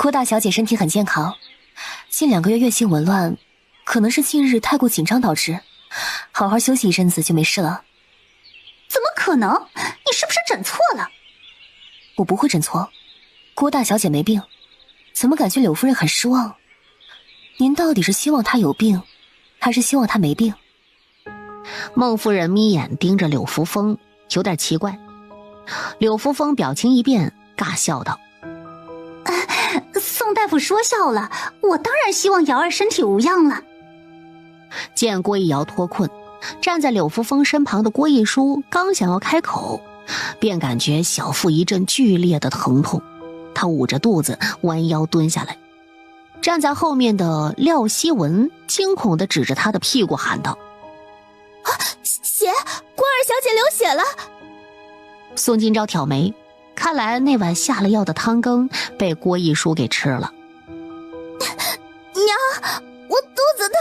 郭大小姐身体很健康，近2个月月经紊乱，可能是近日太过紧张导致，好好休息一阵子就没事了。怎么可能？你是不是诊错了？我不会诊错，郭大小姐没病，怎么感觉柳夫人很失望？您到底是希望她有病，还是希望她没病？孟夫人眯眼盯着柳扶风，有点奇怪。柳扶风表情一变，尬笑道：宋大夫说笑了，我当然希望瑶儿身体无恙了。见郭一瑶脱困，站在柳扶风身旁的郭一书刚想要开口，便感觉小腹一阵剧烈的疼痛，他捂着肚子弯腰蹲下来。站在后面的廖希文惊恐地指着他的屁股喊道：血，郭二小姐流血了。宋今朝挑眉，看来那碗下了药的汤羹被郭一书给吃了。娘，我肚子疼。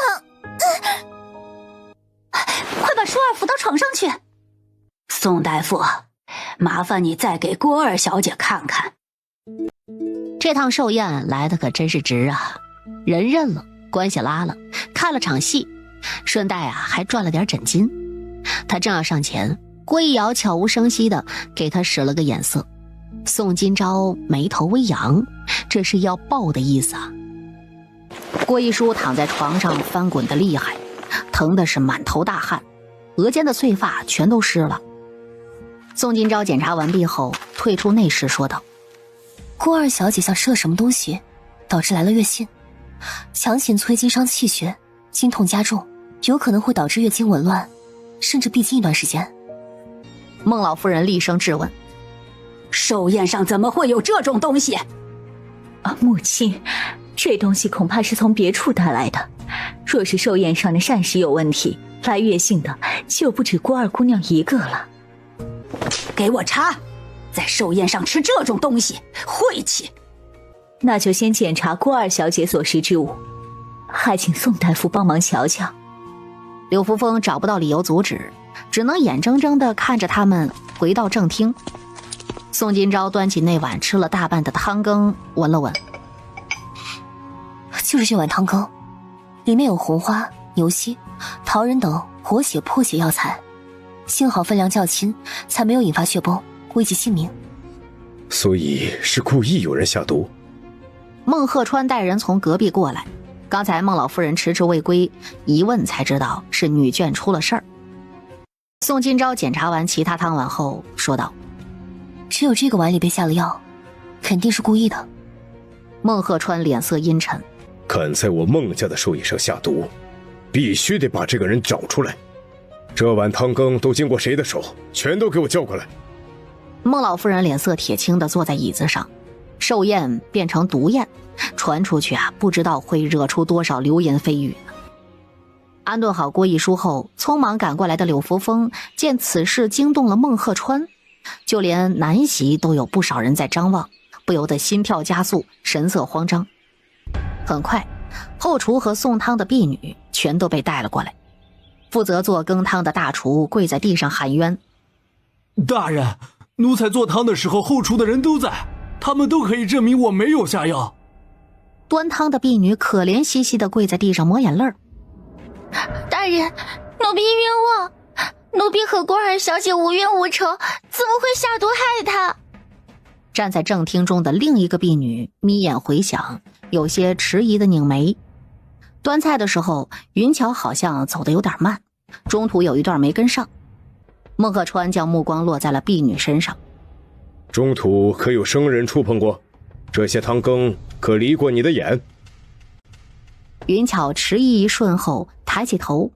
快把舒儿扶到床上去。宋大夫，麻烦你再给郭二小姐看看。这趟寿宴来的可真是值啊，人认了，关系拉了，看了场戏，顺带还赚了点诊金。他正要上前，郭一瑶悄无声息地给他使了个眼色。宋今朝眉头微扬，这是要报的意思啊。郭一书躺在床上翻滚得厉害，疼的是满头大汗，额间的碎发全都湿了。宋今朝检查完毕后退出内室说道：郭二小姐像吃了什么东西，导致来了月信，强行催经伤气血，经痛加重，有可能会导致月经紊乱，甚至闭经一段时间。孟老夫人厉声质问：寿宴上怎么会有这种东西？母亲，这东西恐怕是从别处带来的，若是寿宴上的膳食有问题，来月信的就不止郭二姑娘一个了。给我查，在寿宴上吃这种东西，晦气。那就先检查郭二小姐所食之物，还请宋大夫帮忙瞧瞧。柳扶风找不到理由阻止，只能眼睁睁地看着他们回到正厅。宋今朝端起那碗吃了大半的汤羹，闻了闻，就是这碗汤羹，里面有红花、牛膝、桃仁等活血破血药材，幸好分量较轻，才没有引发血崩，危及性命。所以是故意有人下毒。孟鹤川带人从隔壁过来，刚才孟老夫人迟迟未归，一问才知道是女眷出了事儿。宋今朝检查完其他汤碗后说道：只有这个碗里被下了药，肯定是故意的。孟鹤川脸色阴沉：敢在我孟家的寿宴上下毒，必须得把这个人找出来。这碗汤羹都经过谁的手，全都给我叫过来。孟老夫人脸色铁青地坐在椅子上，寿宴变成毒宴，传出去不知道会惹出多少流言蜚语呢。安顿好郭一书后，匆忙赶过来的柳扶风见此事惊动了孟鹤川，就连南席都有不少人在张望，不由得心跳加速，神色慌张。很快，后厨和送汤的婢女全都被带了过来。负责做羹汤的大厨跪在地上喊冤：大人，奴才做汤的时候后厨的人都在，他们都可以证明我没有下药。端汤的婢女可怜兮兮地跪在地上抹眼泪儿：大人，奴婢冤枉，奴婢和郭二小姐无冤无仇，怎么会下毒害她？站在正厅中的另一个婢女眯眼回想，有些迟疑的拧眉。端菜的时候，云巧好像走得有点慢，中途有一段没跟上。孟鹤川将目光落在了婢女身上：中途可有生人触碰过？这些汤羹可离过你的眼？云巧迟疑一瞬后抬起头：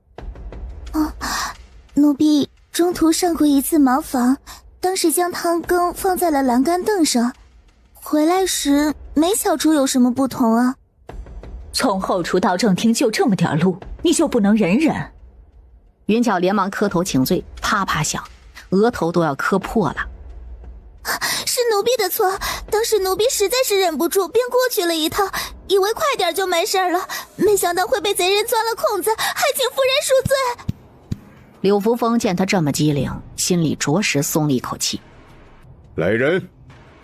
奴婢中途上过一次茅房，当时将汤羹放在了栏杆凳上，回来时没瞧出有什么不同啊。从后厨到正厅就这么点路，你就不能忍忍？云巧连忙磕头请罪，啪啪响，额头都要磕破了。是奴婢的错，当时奴婢实在是忍不住，便过去了一趟，以为快点就没事了，没想到会被贼人钻了空子，还请夫人恕罪。柳扶风见他这么机灵，心里着实松了一口气。来人，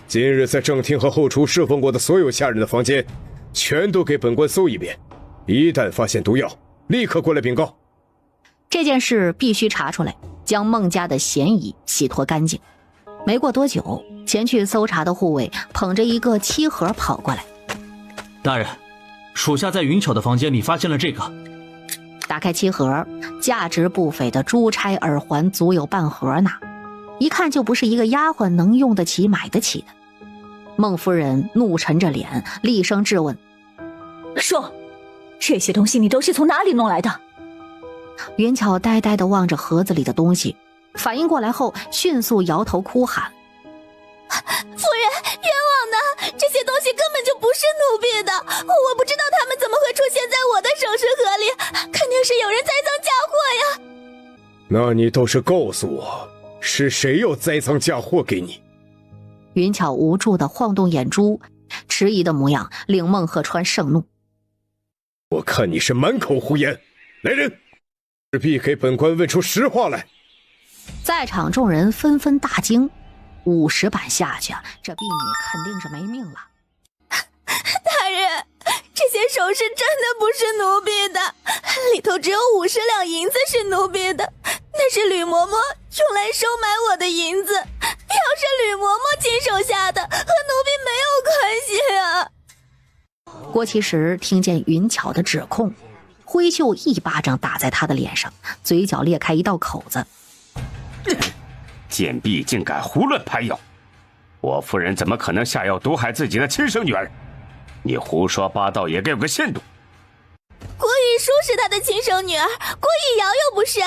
今日在正厅和后厨侍奉过的所有下人的房间，全都给本官搜一遍。一旦发现毒药，立刻过来禀告。这件事必须查出来，将孟家的嫌疑洗脱干净。没过多久，前去搜查的护卫捧着一个漆盒跑过来。大人，属下在云巧的房间里发现了这个。打开漆盒，价值不菲的珠钗耳环足有半盒呢，一看就不是一个丫鬟能用得起买得起的。孟夫人怒沉着脸，厉声质问：说，这些东西你都是从哪里弄来的？云巧呆呆地望着盒子里的东西，反应过来后迅速摇头哭喊：夫人，冤枉呢！这些东西根本就不是奴婢的，我不知道他们怎么会出现在我的首饰盒里，肯定是有人栽赃嫁祸呀！那你倒是告诉我，是谁要栽赃嫁祸给你？云巧无助地晃动眼珠，迟疑的模样令孟鹤川盛怒：我看你是满口胡言！来人，势必给本官问出实话来！在场众人纷纷大惊，50板下去啊，这婢女肯定是没命了。大人，这些首饰真的不是奴婢的，里头只有50两银子是奴婢的，那是吕嬷嬷用来收买我的银子，要是吕嬷嬷亲手下的，和奴婢没有关系啊！郭其实听见云巧的指控，挥袖一巴掌打在他的脸上，嘴角裂开一道口子。贱婢竟敢胡乱拍药！我夫人怎么可能下药毒害自己的亲生女儿？你胡说八道也给我个限度！郭玉书是他的亲生女儿，郭玉瑶又不是，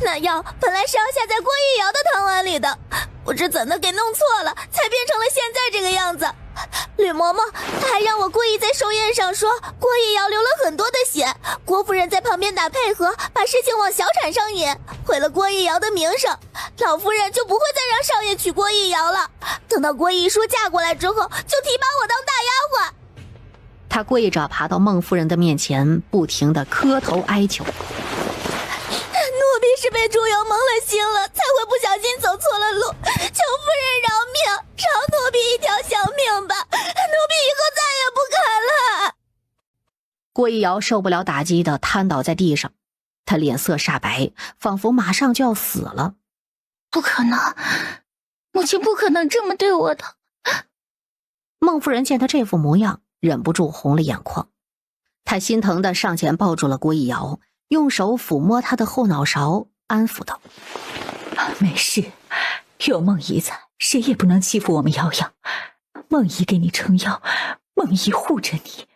那药本来是要下在郭玉瑶的汤碗里的，不知怎的给弄错了，才变成了现在这个样子。吕嬷嬷她还让我故意在寿宴上说郭玉瑶流了很多的血，郭夫人在旁边打配合，把事情往小产上引，毁了郭玉瑶的名声，老夫人就不会再让少爷娶郭玉瑶了。等到郭玉书嫁过来之后，就提拔我当大丫鬟。他跪着爬到孟夫人的面前，不停地磕头哀求：奴婢是被猪油蒙了心了，才会不小心走错了路，求夫人饶命，饶奴婢一条小命吧，奴婢以后再也不敢了。郭一瑶受不了打击的瘫倒在地上，他脸色煞白，仿佛马上就要死了。不可能，母亲不可能这么对我的。孟夫人见他这副模样，忍不住红了眼眶，她心疼地上前抱住了郭一瑶，用手抚摸她的后脑勺，安抚道：没事，有孟姨在，谁也不能欺负我们瑶瑶。孟姨给你撑腰，孟姨护着你。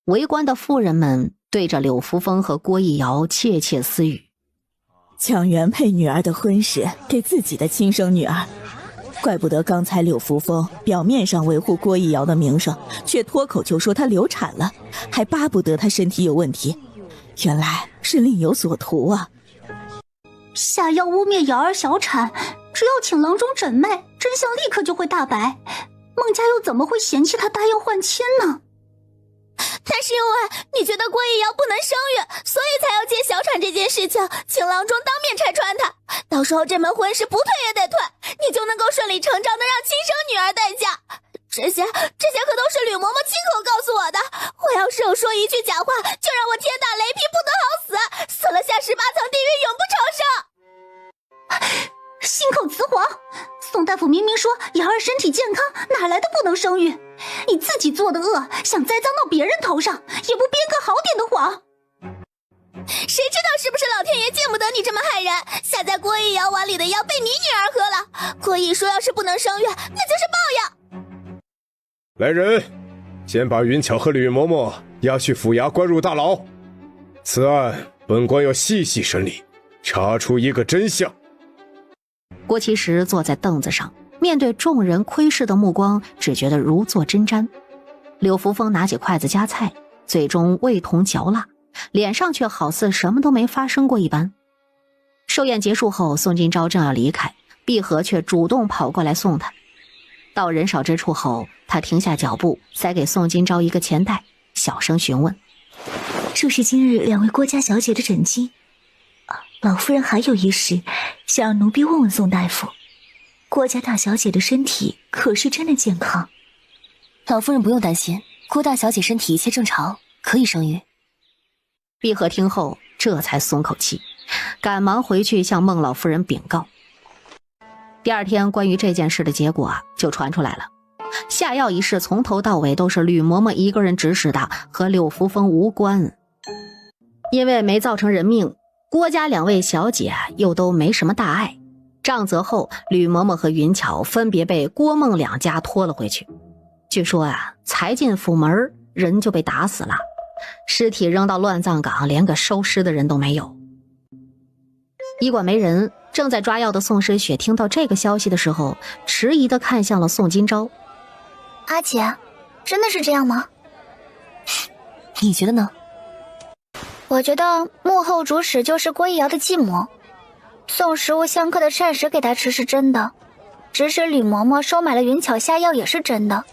围观的妇人们对着柳扶风和郭一瑶窃窃私语：将原配女儿的婚事给自己的亲生女儿，怪不得刚才柳扶风表面上维护郭一瑶的名声，却脱口就说她流产了，还巴不得她身体有问题，原来是另有所图啊！下药污蔑瑶儿小产，只要请郎中诊脉，真相立刻就会大白。孟家又怎么会嫌弃她大药换亲呢？那是因为你觉得郭一瑶不能生育，所以才要接小产这件事情，请郎中当面拆穿她，到时候这门婚事不退也得退，你就能够顺理成章的让亲生女儿待嫁。这些可都是吕嬷嬷亲口告诉我的，我要是有说一句假话，就让我天打雷劈，不得好死，死了下18层地狱，永不超生。信口雌黄！宋大夫明明说瑶儿身体健康，哪来的不能生育？你自己做的恶，想栽赃到别人头上，也不编个好点的谎。谁知道是不是老天爷见不得你这么害人，下在郭一瑶碗里的药被你女儿喝了。郭一说要是不能生育，那就是抱养。来人，先把云巧和吕嬷嬷押去府衙关入大牢。此案本官要细细审理，查出一个真相。郭其实坐在凳子上，面对众人窥视的目光，只觉得如坐针毡。柳扶风拿起筷子夹菜，嘴中味同嚼蜡，脸上却好似什么都没发生过一般。寿宴结束后，宋金钊正要离开，碧荷却主动跑过来送他。到人少之处后，他停下脚步，塞给宋金钊一个钱袋，小声询问：这是今日两位郭家小姐的诊金。老夫人还有一事，想让奴婢问问宋大夫。郭家大小姐的身体可是真的健康。老夫人不用担心，郭大小姐身体一切正常，可以生育。碧荷听后这才松口气，赶忙回去向孟老夫人禀告。第二天关于这件事的结果就传出来了。下药一事从头到尾都是吕嬷嬷一个人指使的，和柳扶风无关。因为没造成人命，郭家2位小姐又都没什么大碍。杖责后，吕嬷嬷和云巧分别被郭孟2家拖了回去。据说才进府门，人就被打死了，尸体扔到乱葬岗，连个收尸的人都没有。医馆没人，正在抓药的宋诗雪听到这个消息的时候，迟疑地看向了宋金钊。阿姐，真的是这样吗？你觉得呢？我觉得幕后主使就是郭一瑶的继母，送食物相克的膳食给她吃是真的，指使吕嬷嬷收买了云巧下药也是真的，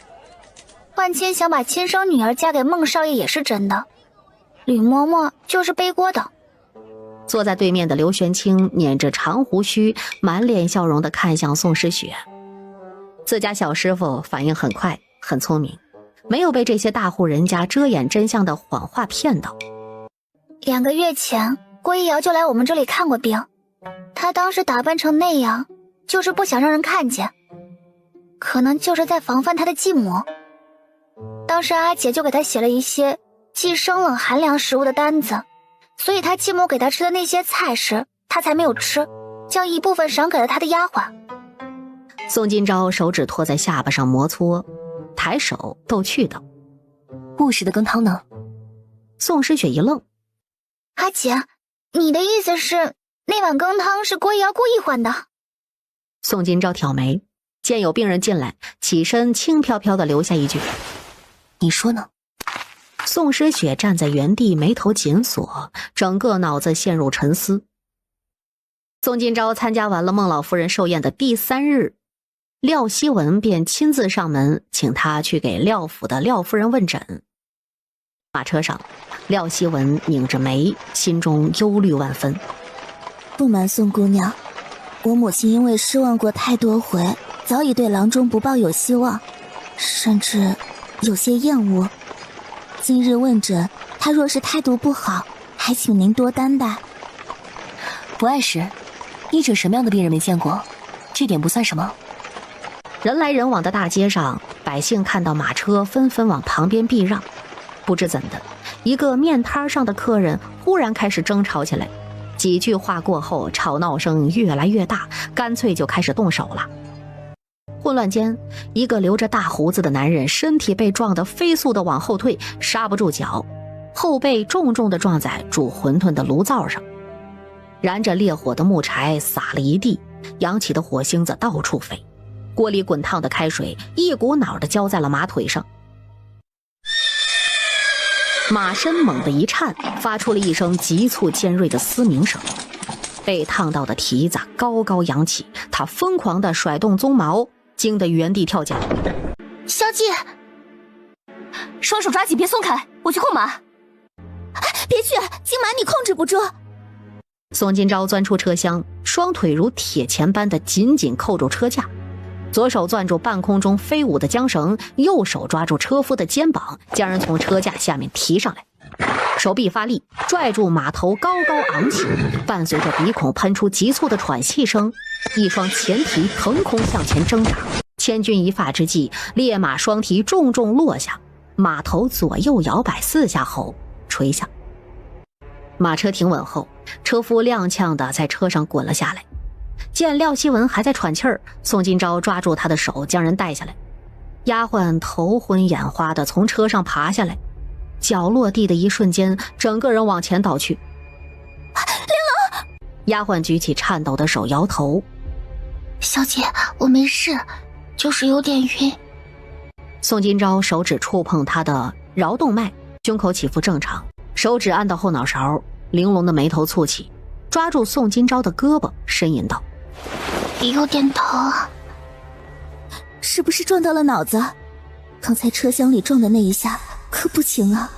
万青想把亲生女儿嫁给孟少爷也是真的，吕嬷嬷就是背锅的。坐在对面的刘玄清捻着长胡须，满脸笑容地看向宋诗雪。自家小师傅反应很快，很聪明，没有被这些大户人家遮掩真相的谎话骗到。2个月前，郭一瑶就来我们这里看过病，她当时打扮成那样，就是不想让人看见，可能就是在防范她的继母。当时阿姐就给她写了一些既生冷寒凉食物的单子，所以她继母给她吃的那些菜时，她才没有吃，将一部分赏给了她的丫鬟。宋金钊手指托在下巴上摩搓，抬手逗趣道：误食的羹汤呢？宋诗雪一愣：阿姐，你的意思是那碗羹汤是郭一瑶故意换的？宋金钊挑眉，见有病人进来，起身轻飘飘地留下一句：你说呢？宋诗雪站在原地，眉头紧锁，整个脑子陷入沉思。宋金钊参加完了孟老夫人寿宴的第3日，廖希文便亲自上门，请他去给廖府的廖夫人问诊。马车上，廖希文拧着眉，心中忧虑万分。不瞒宋姑娘，我母亲因为失望过太多回，早已对郎中不抱有希望，甚至有些厌恶。今日问诊，她若是态度不好，还请您多担待。不碍事，医者什么样的病人没见过，这点不算什么。人来人往的大街上，百姓看到马车纷纷往旁边避让。不知怎的，一个面摊上的客人忽然开始争吵起来，几句话过后，吵闹声越来越大，干脆就开始动手了。混乱间，一个留着大胡子的男人身体被撞得飞速地往后退，刹不住脚，后背重重地撞在煮馄饨的炉灶上，燃着烈火的木柴撒了一地，扬起的火星子到处飞，锅里滚烫的开水一股脑地浇在了马腿上。马身猛地一颤，发出了一声急促尖锐的嘶鸣声。被烫到的蹄子高高扬起，他疯狂地甩动鬃毛，惊得原地跳脚。小姐，双手抓紧，别松开，我去控马。别去，金马你控制不住。宋金钊钻出车厢，双腿如铁钳般的紧紧扣住车架，左手攥住半空中飞舞的缰绳，右手抓住车夫的肩膀，将人从车架下面提上来，手臂发力，拽住马头高高昂起，伴随着鼻孔喷出急促的喘气声，一双前蹄腾空向前挣扎，千钧一发之际，烈马双蹄重重落下，马头左右摇摆4下后垂下。马车停稳后，车夫踉跄地在车上滚了下来。见廖希文还在喘气儿，宋金钊抓住他的手将人带下来。丫鬟头昏眼花地从车上爬下来，脚落地的一瞬间，整个人往前倒去。玲珑！丫鬟举起颤抖的手摇头：小姐，我没事，就是有点晕。宋金钊手指触碰他的桡动脉，胸口起伏正常，手指按到后脑勺，玲珑的眉头蹙起，抓住宋金钊的胳膊呻吟道：有点疼。是不是撞到了脑子？刚才车厢里撞的那一下可不轻啊。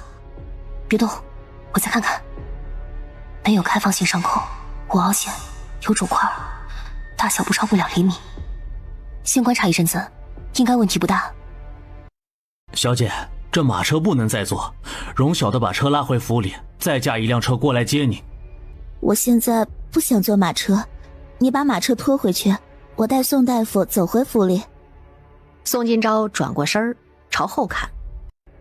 别动，我再看看。没有开放性伤口，无凹陷，有肿块，大小不超过2厘米。先观察一阵子，应该问题不大。小姐，这马车不能再坐，容小的把车拉回府里，再驾一辆车过来接你。我现在不想坐马车，你把马车拖回去，我带宋大夫走回府里。宋金钊转过身儿朝后看，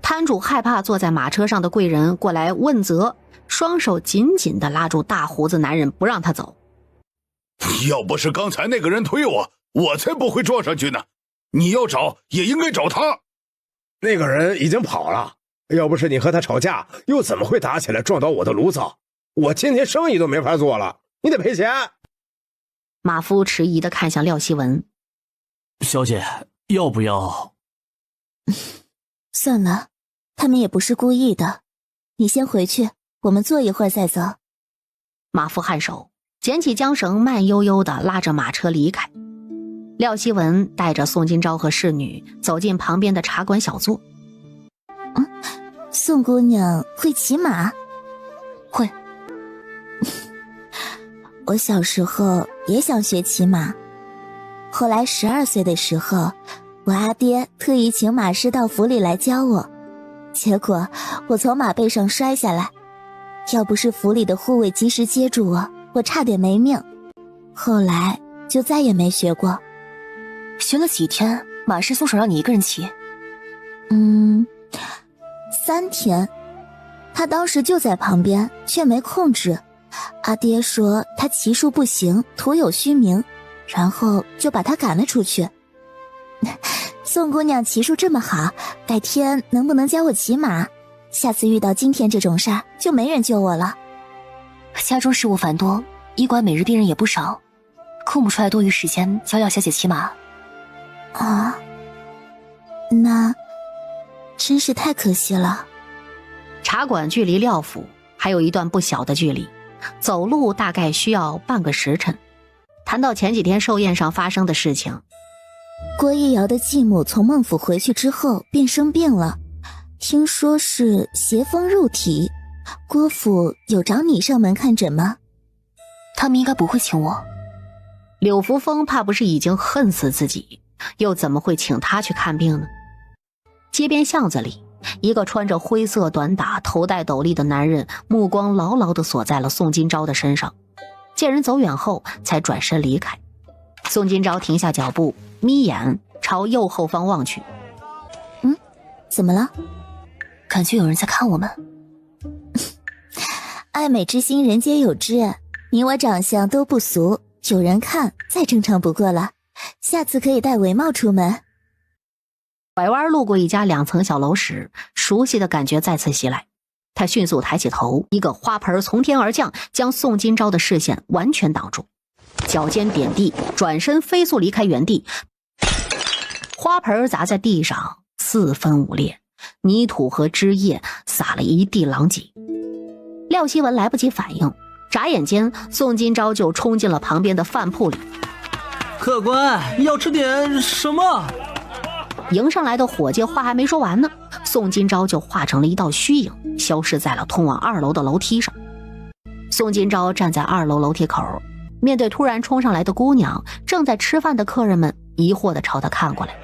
摊主害怕坐在马车上的贵人过来问责，双手紧紧地拉住大胡子男人不让他走。要不是刚才那个人推我，我才不会撞上去呢。你要找也应该找他。那个人已经跑了，要不是你和他吵架，又怎么会打起来撞到我的炉灶？我今天生意都没法做了，你得赔钱。马夫迟疑地看向廖希文，小姐，要不要？算了，他们也不是故意的，你先回去，我们坐一会儿再走。马夫颔首，捡起缰绳，慢悠悠地拉着马车离开。廖希文带着宋金钊和侍女走进旁边的茶馆小坐。宋姑娘会骑马？会。我小时候也想学骑马，后来12岁的时候，我阿爹特意请马师到府里来教我，结果我从马背上摔下来，要不是府里的护卫及时接住我差点没命。后来就再也没学过。学了几天，马师松手让你一个人骑？3天。他当时就在旁边，却没控制。阿爹说他骑术不行，徒有虚名，然后就把他赶了出去。宋姑娘骑术这么好，改天能不能教我骑马？下次遇到今天这种事儿，就没人救我了。家中事务繁多，医馆每日病人也不少，空不出来多余时间教廖小姐骑马。啊，那真是太可惜了。茶馆距离廖府还有一段不小的距离，走路大概需要半个时辰。谈到前几天寿宴上发生的事情，郭一瑶的继母从孟府回去之后便生病了，听说是邪风入体。郭府有找你上门看诊吗？他们应该不会请我。柳福峰怕不是已经恨死自己，又怎么会请他去看病呢？街边巷子里，一个穿着灰色短打、头戴斗笠的男人，目光牢牢地锁在了宋金钊的身上。见人走远后，才转身离开。宋金钊停下脚步，眯眼朝右后方望去。怎么了？感觉有人在看我们。爱美之心，人皆有之。你我长相都不俗，有人看再正常不过了。下次可以戴围帽出门。拐弯路过一家2层小楼时，熟悉的感觉再次袭来。他迅速抬起头，一个花盆从天而降，将宋金钊的视线完全挡住。脚尖点地，转身飞速离开原地。花盆砸在地上4分5裂，泥土和汁液洒了一地狼藉。廖希文来不及反应，眨眼间宋金钊就冲进了旁边的饭铺里。客官，要吃点什么？迎上来的伙计话还没说完呢，宋金钊就化成了一道虚影，消失在了通往2楼的楼梯上。宋金钊站在2楼楼梯口，面对突然冲上来的姑娘，正在吃饭的客人们疑惑地朝他看过来，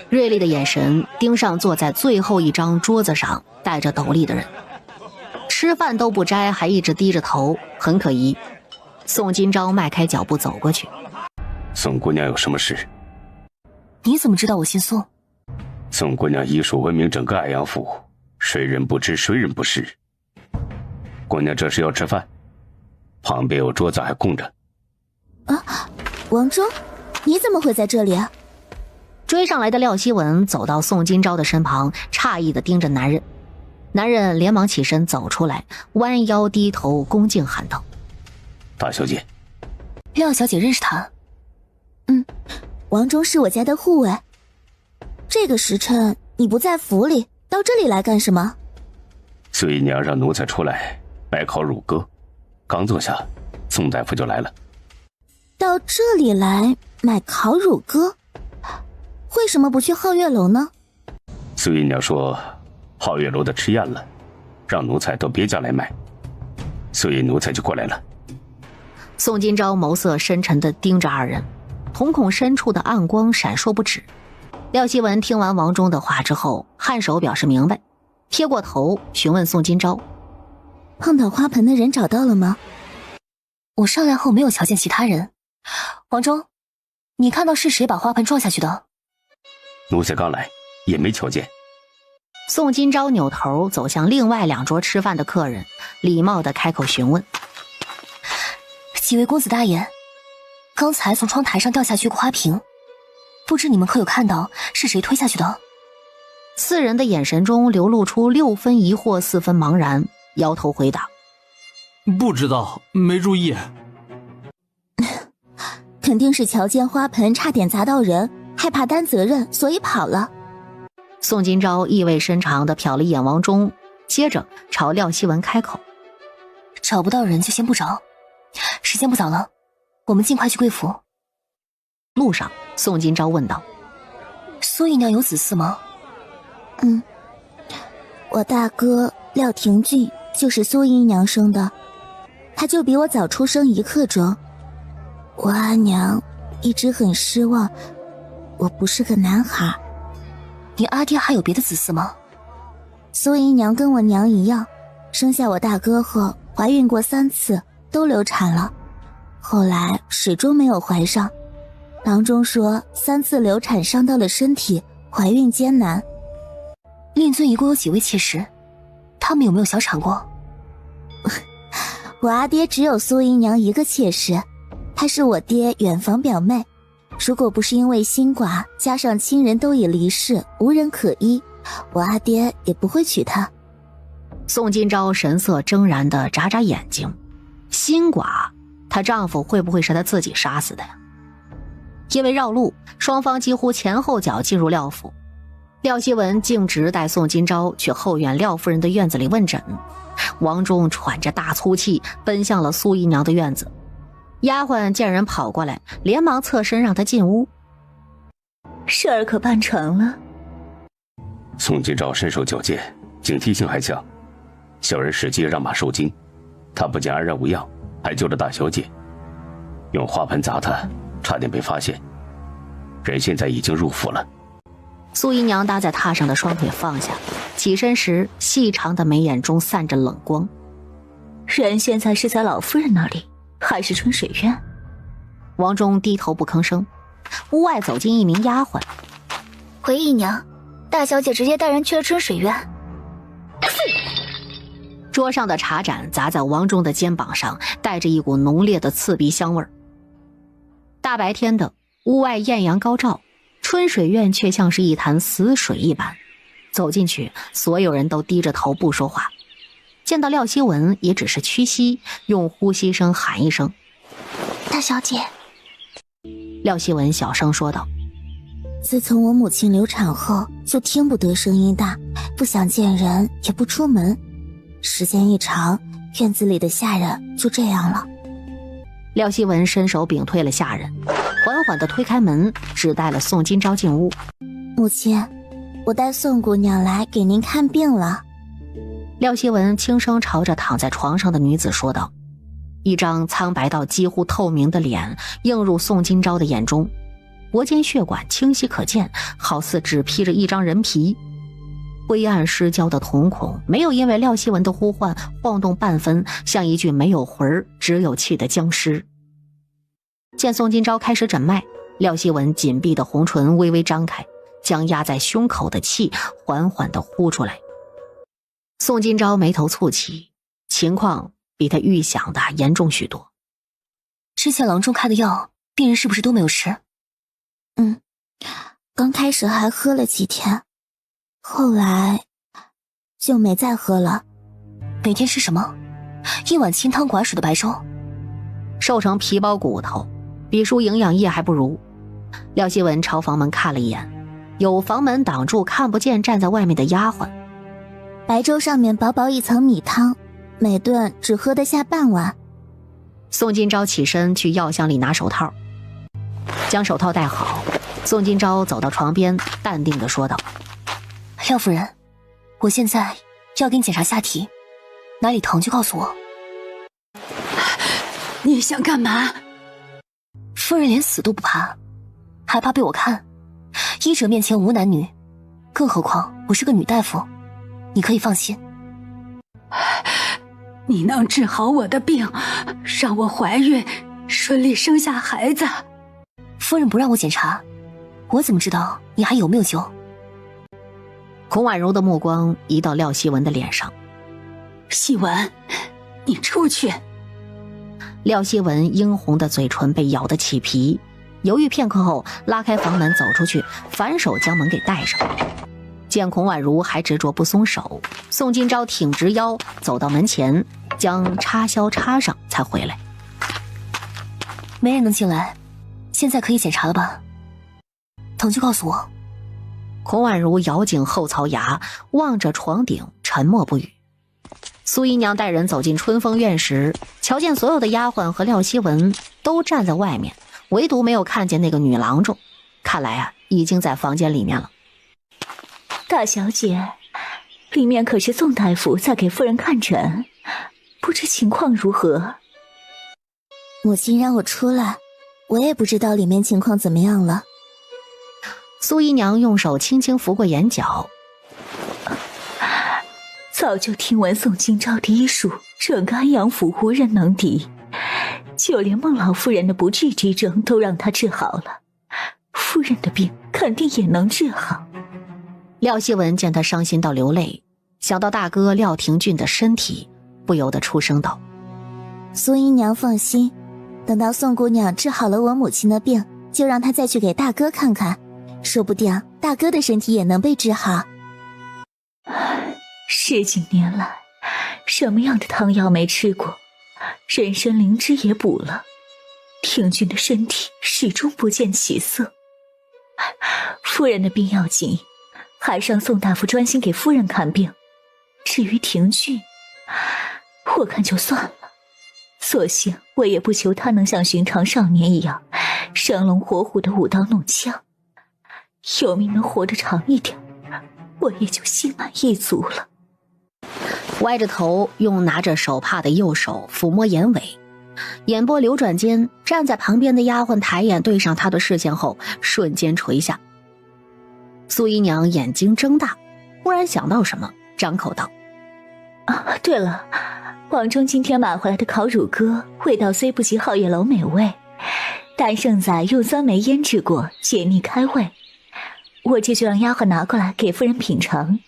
锐利的眼神盯上坐在最后一张桌子上戴着斗笠的人。吃饭都不摘，还一直低着头，很可疑。宋金钊迈开脚步走过去。宋姑娘有什么事？你怎么知道我姓宋？宋姑娘医术闻名整个爱阳府，谁人不知谁人不识。姑娘这是要吃饭，旁边有桌子还空着。王忠，你怎么会在这里啊？追上来的廖希文走到宋金钊的身旁，诧异地盯着男人。男人连忙起身走出来，弯腰低头恭敬喊道：大小姐。廖小姐认识他？王忠是我家的护卫。这个时辰你不在府里，到这里来干什么？所以娘让奴才出来买烤乳鸽，刚坐下，宋大夫就来了。到这里来买烤乳鸽，为什么不去皓月楼呢？所以娘说皓月楼的吃厌了，让奴才到别家来买，所以奴才就过来了。宋金钊眸色深沉地盯着二人，瞳孔深处的暗光闪烁不止。廖希文听完王忠的话之后，颔首表示明白，贴过头询问宋金钊：碰倒花盆的人找到了吗？我上来后没有瞧见其他人。王忠，你看到是谁把花盆撞下去的？奴才刚来，也没瞧见。宋金钊扭头走向另外2桌吃饭的客人，礼貌地开口询问：几位公子大爷，刚才从窗台上掉下去一个花瓶，不知你们可有看到是谁推下去的？4人的眼神中流露出6分疑惑4分茫然，摇头回答：不知道，没注意。肯定是瞧见花盆差点砸到人，害怕担责任，所以跑了。宋金钊意味深长地瞟了一眼王忠，接着朝廖希文开口：找不到人就先不找，时间不早了，我们尽快去贵府。路上，宋金钊问道：苏姨娘有子嗣吗？我大哥廖廷俊就是苏姨娘生的，他就比我早出生1刻钟。我阿娘一直很失望，我不是个男孩。你阿爹还有别的子嗣吗？苏姨娘跟我娘一样，生下我大哥后怀孕过3次，都流产了，后来始终没有怀上。郎中说3次流产伤到了身体，怀孕艰难。令尊一共有几位妾室？他们有没有小产过？我阿爹只有苏姨娘1个妾室，她是我爹远房表妹，如果不是因为心寡，加上亲人都已离世，无人可依，我阿爹也不会娶她。宋金钊神色怔然地眨眨眼睛，心寡，她丈夫会不会是她自己杀死的呀？因为绕路，双方几乎前后脚进入廖府。廖希文径直带宋金钊去后院廖夫人的院子里问诊，王忠喘着大粗气奔向了苏姨娘的院子。丫鬟见人跑过来，连忙侧身让他进屋。事儿可办成了。宋金钊身手矫健，警惕性还强，小人使计让马受惊，他不仅安然无恙，还救了大小姐。用花盆砸他，差点被发现。人现在已经入府了。苏姨娘搭在榻上的双腿放下，起身时细长的眉眼中散着冷光。人现在是在老夫人那里，还是春水院？王忠低头不吭声。屋外走进一名丫鬟：回姨娘，大小姐直接带人去了春水院。桌上的茶盏砸在王忠的肩膀上，带着一股浓烈的刺鼻香味儿。大白天的，屋外艳阳高照，春水院却像是一潭死水一般。走进去，所有人都低着头不说话。见到廖希文，也只是屈膝，用呼吸声喊一声：大小姐。廖希文小声说道：自从我母亲流产后，就听不得声音大，不想见人，也不出门。时间一长，院子里的下人就这样了。廖希文伸手屏退了下人，缓缓地推开门，只带了宋金钊进屋。母亲，我带宋姑娘来给您看病了。廖希文轻声朝着躺在床上的女子说道，一张苍白到几乎透明的脸映入宋金钊的眼中，脖间血管清晰可见，好似只披着一张人皮。灰暗失焦的瞳孔没有因为廖希文的呼唤晃动半分，像一具没有魂只有气的僵尸。见宋金钊开始诊脉，廖希文紧闭的红唇微微张开，将压在胸口的气缓缓地呼出来。宋金钊眉头蹙起，情况比他预想的严重许多。之前郎中开的药，病人是不是都没有吃？刚开始还喝了几天，后来就没再喝了。每天吃什么？一碗清汤寡水的白粥。瘦成皮包骨头，比输营养液还不如。廖希文朝房门看了一眼，有房门挡住看不见站在外面的丫鬟。白粥上面薄薄一层米汤，每顿只喝得下半碗。宋金钊起身去药箱里拿手套，将手套戴好。宋金钊走到床边，淡定地说道：廖夫人，我现在要给你检查下体，哪里疼就告诉我。你想干嘛？夫人连死都不怕，还怕被我看？医者面前无男女，更何况我是个女大夫，你可以放心。你能治好我的病，让我怀孕，顺利生下孩子。夫人不让我检查，我怎么知道你还有没有救？孔婉柔的目光移到廖希文的脸上。希文，你出去。廖希文殷红的嘴唇被咬得起皮，犹豫片刻后拉开房门走出去，反手将门给带上。见孔婉如还执着不松手，宋金钊挺直腰走到门前，将插销插上才回来。没人能进来，现在可以检查了吧？疼就告诉我。孔婉如咬紧后槽牙，望着床顶沉默不语。苏姨娘带人走进春风院时，瞧见所有的丫鬟和廖希文都站在外面，唯独没有看见那个女郎中，看来已经在房间里面了。大小姐，里面可是宋大夫在给夫人看诊，不知情况如何？母亲让我出来，我也不知道里面情况怎么样了。苏姨娘用手轻轻拂过眼角。早就听闻宋金钊的医术，整个安阳府无人能敌，就连孟老夫人的不治之症都让他治好了，夫人的病肯定也能治好。廖希文见他伤心到流泪，想到大哥廖廷俊的身体，不由得出声道：苏姨娘放心，等到宋姑娘治好了我母亲的病，就让她再去给大哥看看，说不定大哥的身体也能被治好。十几年来，什么样的汤药没吃过，人参灵芝也补了，廷俊的身体始终不见起色。夫人的病要紧，还是让宋大夫专心给夫人看病。至于廷俊，我看就算了，索性我也不求他能像寻常少年一样生龙活虎的舞刀弄枪，有命能活得长一点，我也就心满意足了。歪着头用拿着手帕的右手抚摸眼尾，眼波流转间，站在旁边的丫鬟抬眼对上他的视线后瞬间垂下。苏姨娘眼睛睁大，忽然想到什么，张口道：对了，王忠今天买回来的烤乳鸽味道虽不及皓月楼美味，但胜在用酸梅腌制过，解腻开胃，我这就让丫鬟拿过来给夫人品尝。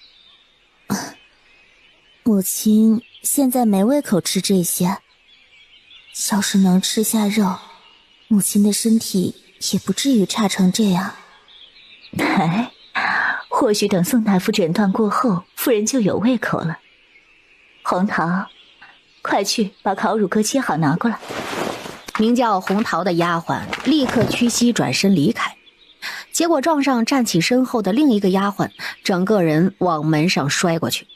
母亲现在没胃口吃这些，要是能吃下肉，母亲的身体也不至于差成这样。或许等宋大夫诊断过后，夫人就有胃口了。红桃，快去把烤乳鸽切好拿过来。名叫红桃的丫鬟立刻屈膝转身离开，结果撞上站起身后的另一个丫鬟，整个人往门上摔过去。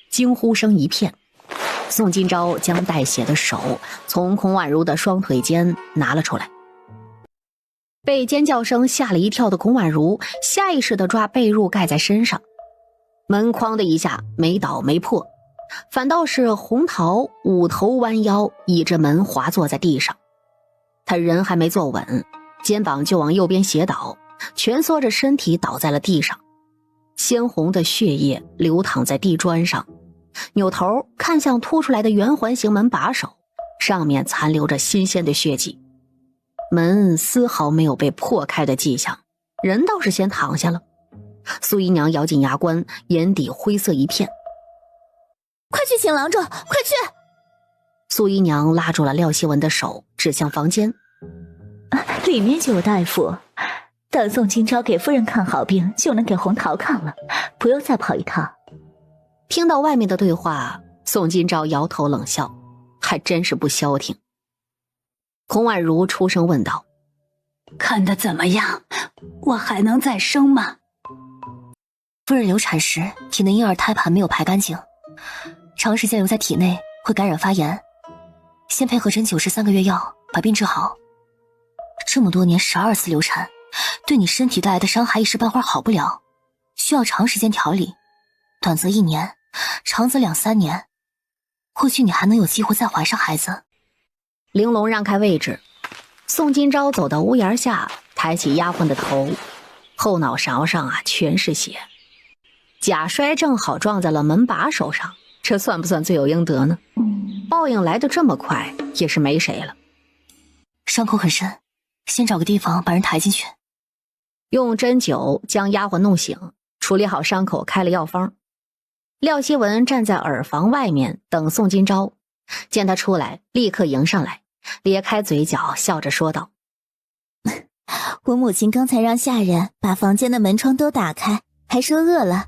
惊呼声一片，宋金钊将带血的手从孔婉如的双腿间拿了出来。被尖叫声吓了一跳的孔婉如下意识地抓被褥盖在身上，门哐的一下没倒没破，反倒是红桃捂头弯腰倚着门滑坐在地上。他人还没坐稳，肩膀就往右边斜倒，蜷缩着身体倒在了地上，鲜红的血液流淌在地砖上，扭头看向凸出来的圆环形门把手，上面残留着新鲜的血迹。门丝毫没有被破开的迹象，人倒是先躺下了。苏姨娘咬紧牙关，眼底灰色一片。快去请郎中，快去！苏姨娘拉住了廖希文的手，指向房间。里面就有大夫，等宋金钊给夫人看好病，就能给红桃看了，不用再跑一趟。听到外面的对话，宋金钊摇头冷笑，还真是不消停。孔婉如出声问道：看得怎么样？我还能再生吗？夫人流产时体内婴儿胎盘没有排干净，长时间留在体内会感染发炎，先配合针灸13个月药把病治好。这么多年12次流产，对你身体带来的伤害一时半会儿好不了，需要长时间调理，短则1年，长则2、3年，或许你还能有机会再怀上孩子。玲珑让开位置，宋金钊走到屋檐下，抬起丫鬟的头，后脑勺上全是血，假摔正好撞在了门把手上，这算不算罪有应得呢？报应来得这么快，也是没谁了。伤口很深，先找个地方把人抬进去。用针灸将丫鬟弄醒，处理好伤口，开了药方。廖希文站在耳房外面等宋金钊，见他出来，立刻迎上来，咧开嘴角笑着说道：我母亲刚才让下人把房间的门窗都打开，还说饿了。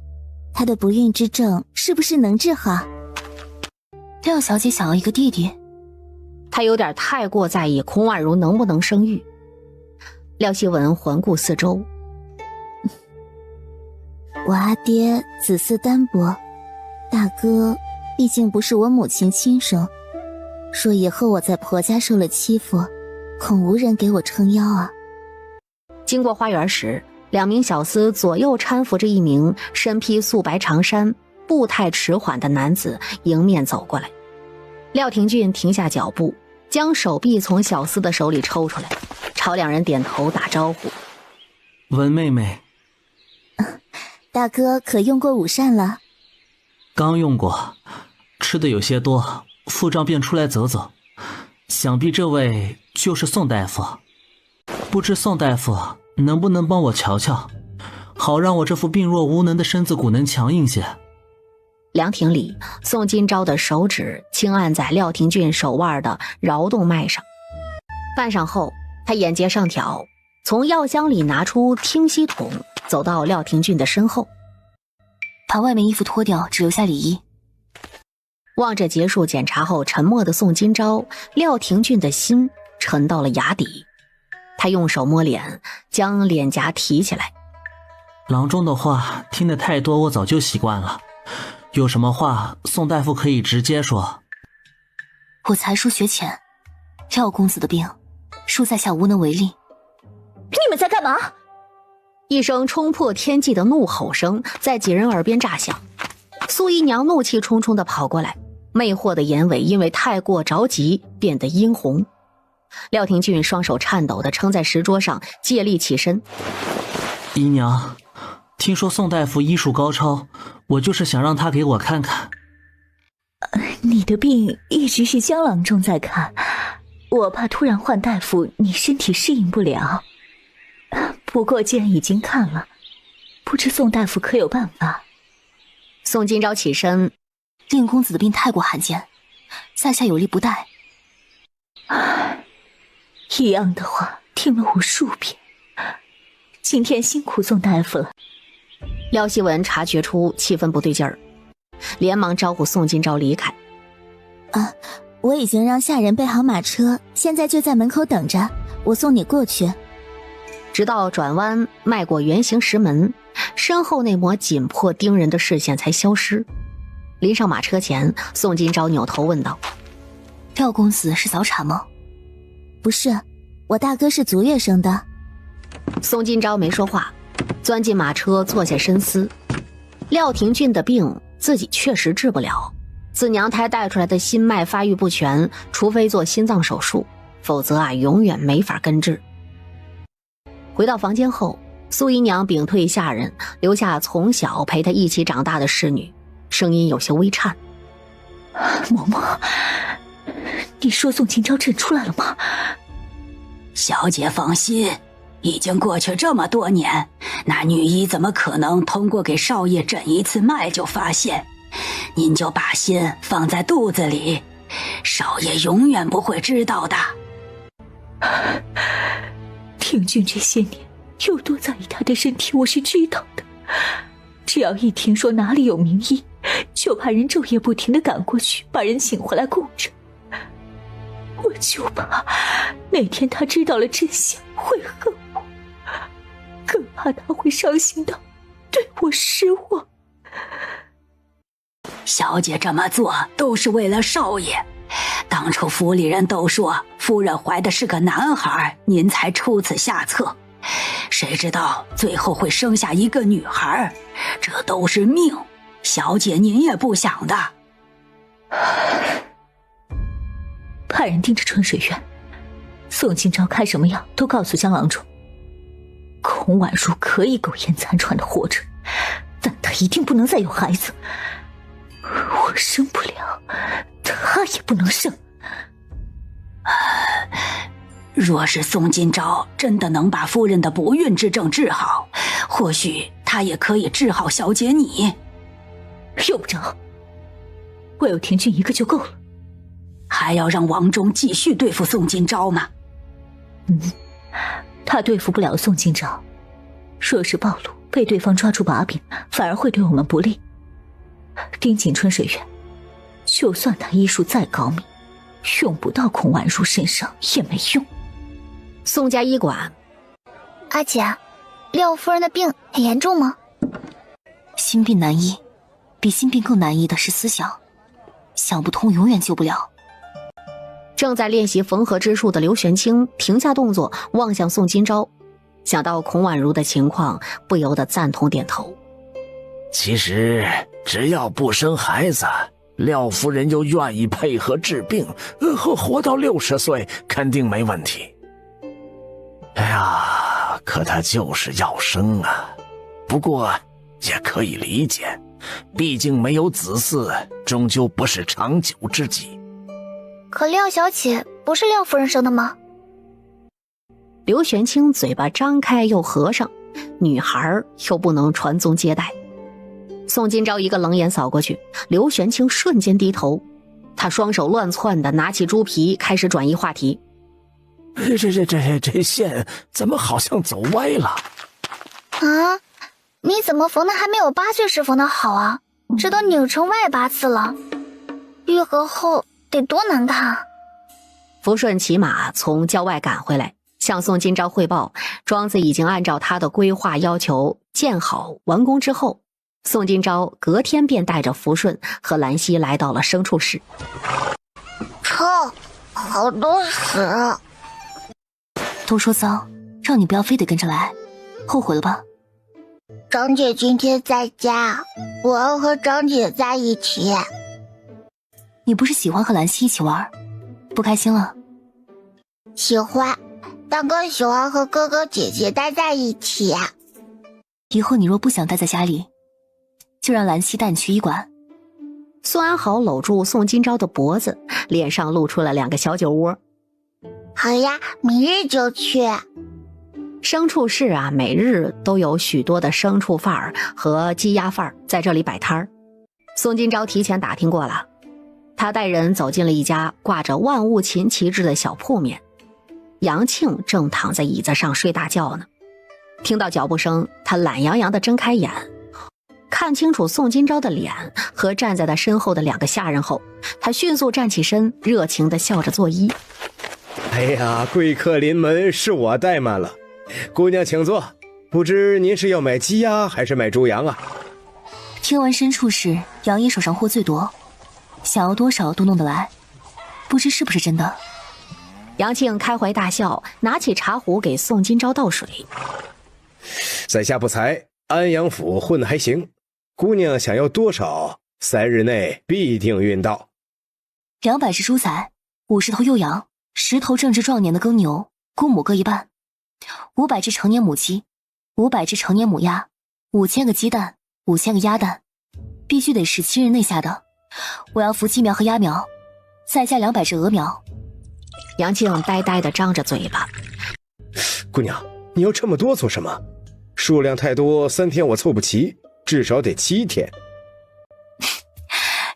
她的不孕之症是不是能治好？廖小姐想要一个弟弟。她有点太过在意孔婉如能不能生育。廖希文环顾四周，我阿爹子嗣单薄，大哥毕竟不是我母亲亲生，说以后我在婆家受了欺负，恐无人给我撑腰啊。经过花园时，2名小厮左右搀扶着一名身披素白长衫、步态迟缓的男子迎面走过来。廖廷俊停下脚步，将手臂从小厮的手里抽出来，朝2人点头打招呼：文妹妹。大哥可用过午膳了？刚用过，吃的有些多，腹胀便出来走走。想必这位就是宋大夫，不知宋大夫能不能帮我瞧瞧，好让我这副病弱无能的身子骨能强硬些。凉亭里，宋金钊的手指轻按在廖廷俊手腕的桡动脉上，半晌后，他眼睫上挑，从药箱里拿出听息筒，走到廖廷俊的身后，把外面衣服脱掉，只留下里衣。望着结束检查后沉默的宋金钊，廖廷俊的心沉到了崖底。他用手摸脸，将脸颊提起来。郎中的话听得太多，我早就习惯了。有什么话宋大夫可以直接说。我才疏学浅，廖公子的病，恕在下无能为力。你们在干嘛？一声冲破天际的怒吼声在几人耳边炸响。苏姨娘怒气冲冲地跑过来，魅惑的眼尾因为太过着急变得殷红。廖廷俊双手颤抖地撑在石桌上，借力起身。姨娘，听说宋大夫医术高超，我就是想让他给我看看。你的病一直是江郎中在看，我怕突然换大夫你身体适应不了。不过既然已经看了，不知宋大夫可有办法？宋金钊起身，令公子的病太过罕见，在下有力不逮。一样的话听了无数遍，今天辛苦宋大夫了。廖希文察觉出气氛不对劲儿，连忙招呼宋金钊离开。我已经让下人备好马车，现在就在门口等着，我送你过去。直到转弯迈过圆形石门，身后那抹紧迫盯人的视线才消失。临上马车前，宋金钊扭头问道：廖公子是早产吗？不是，我大哥是足月生的。宋金钊没说话，钻进马车坐下深思。廖廷俊的病自己确实治不了，自娘胎带出来的心脉发育不全，除非做心脏手术，否则永远没法根治。回到房间后，苏姨娘屏退下人，留下从小陪她一起长大的侍女，声音有些微颤：嬷嬷，你说宋金钊诊出来了吗？小姐放心，已经过去这么多年，那女医怎么可能通过给少爷诊一次脉就发现？您就把心放在肚子里，少爷永远不会知道的。廷俊这些年有多在意他的身体，我是知道的。只要一听说哪里有名医，就怕人昼夜不停地赶过去，把人请回来供着。我就怕哪天他知道了真相会恨我，更怕他会伤心到对我失望。小姐这么做都是为了少爷。当初府里人都说夫人怀的是个男孩，您才出此下策，谁知道最后会生下一个女孩，这都是命，小姐您也不想的。派人盯着春水院，宋金钊开什么药都告诉江郎中，孔婉如可以苟延残喘的活着，但她一定不能再有孩子。我生不了，她也不能生。若是宋金钊真的能把夫人的不孕之症治好，或许他也可以治好小姐你。用不着，我有田俊一个就够了。还要让王忠继续对付宋金钊吗？他对付不了宋金钊，若是暴露被对方抓住把柄，反而会对我们不利。丁景春水源，就算他医术再高明，用不到孔婉如身上也没用。宋家医馆，阿姐，廖夫人的病很严重吗？心病难医，比心病更难医的是思想，想不通永远救不了。正在练习缝合之术的刘玄清停下动作，望向宋金钊，想到孔婉如的情况，不由得赞同点头。其实只要不生孩子，廖夫人又愿意配合治病，活到60岁肯定没问题。哎呀，可她就是要生啊。不过也可以理解，毕竟没有子嗣，终究不是长久之计。可廖小姐不是廖夫人生的吗？刘玄清嘴巴张开又合上，女孩又不能传宗接代。宋金钊一个冷眼扫过去，刘玄清瞬间低头，他双手乱窜的拿起猪皮，开始转移话题。这线怎么好像走歪了？啊，你怎么缝的还没有8岁时缝的好啊？这都扭成外8次了，愈合后得多难看。福顺骑马从郊外赶回来，向宋金钊汇报，庄子已经按照他的规划要求建好完工之后，宋金钊隔天便带着福顺和兰溪来到了牲畜室。臭，好多屎！都说脏，让你不要非得跟着来，后悔了吧？张姐今天在家，我要和张姐在一起。你不是喜欢和兰溪一起玩，不开心了？喜欢，但更喜欢和哥哥姐姐待在一起。以后你若不想待在家里，就让兰溪带你去医馆。宋安好搂住宋金钊的脖子，脸上露出了2个小酒窝。好呀，明日就去。牲畜室啊，每日都有许多的牲畜贩儿和鸡鸭贩儿在这里摆摊儿。宋金钊提前打听过了，他带人走进了一家挂着万物秦旗帜的小铺面。杨庆正躺在椅子上睡大觉呢，听到脚步声，他懒洋洋地睁开眼，看清楚宋金钊的脸和站在他身后的2个下人后，他迅速站起身，热情地笑着作揖。哎呀，贵客临门，是我怠慢了。姑娘请坐，不知您是要买鸡鸭还是买猪羊啊？听闻牲畜室杨爷手上货最多，想要多少都弄得来，不知是不是真的？杨庆开怀大笑，拿起茶壶给宋金钊倒水。在下不才，安阳府混得还行，姑娘想要多少，3日内必定运到。200只猪仔，50头幼羊，10头正值壮年的耕牛，公母各一半；500只成年母鸡，500只成年母鸭，5000个鸡蛋，5000个鸭蛋，必须得17日内下的。我要孵鸡苗和鸭苗，再加200只鹅苗。杨庆呆呆地张着嘴巴。姑娘，你要这么多做什么？数量太多，3天我凑不齐，至少得7天。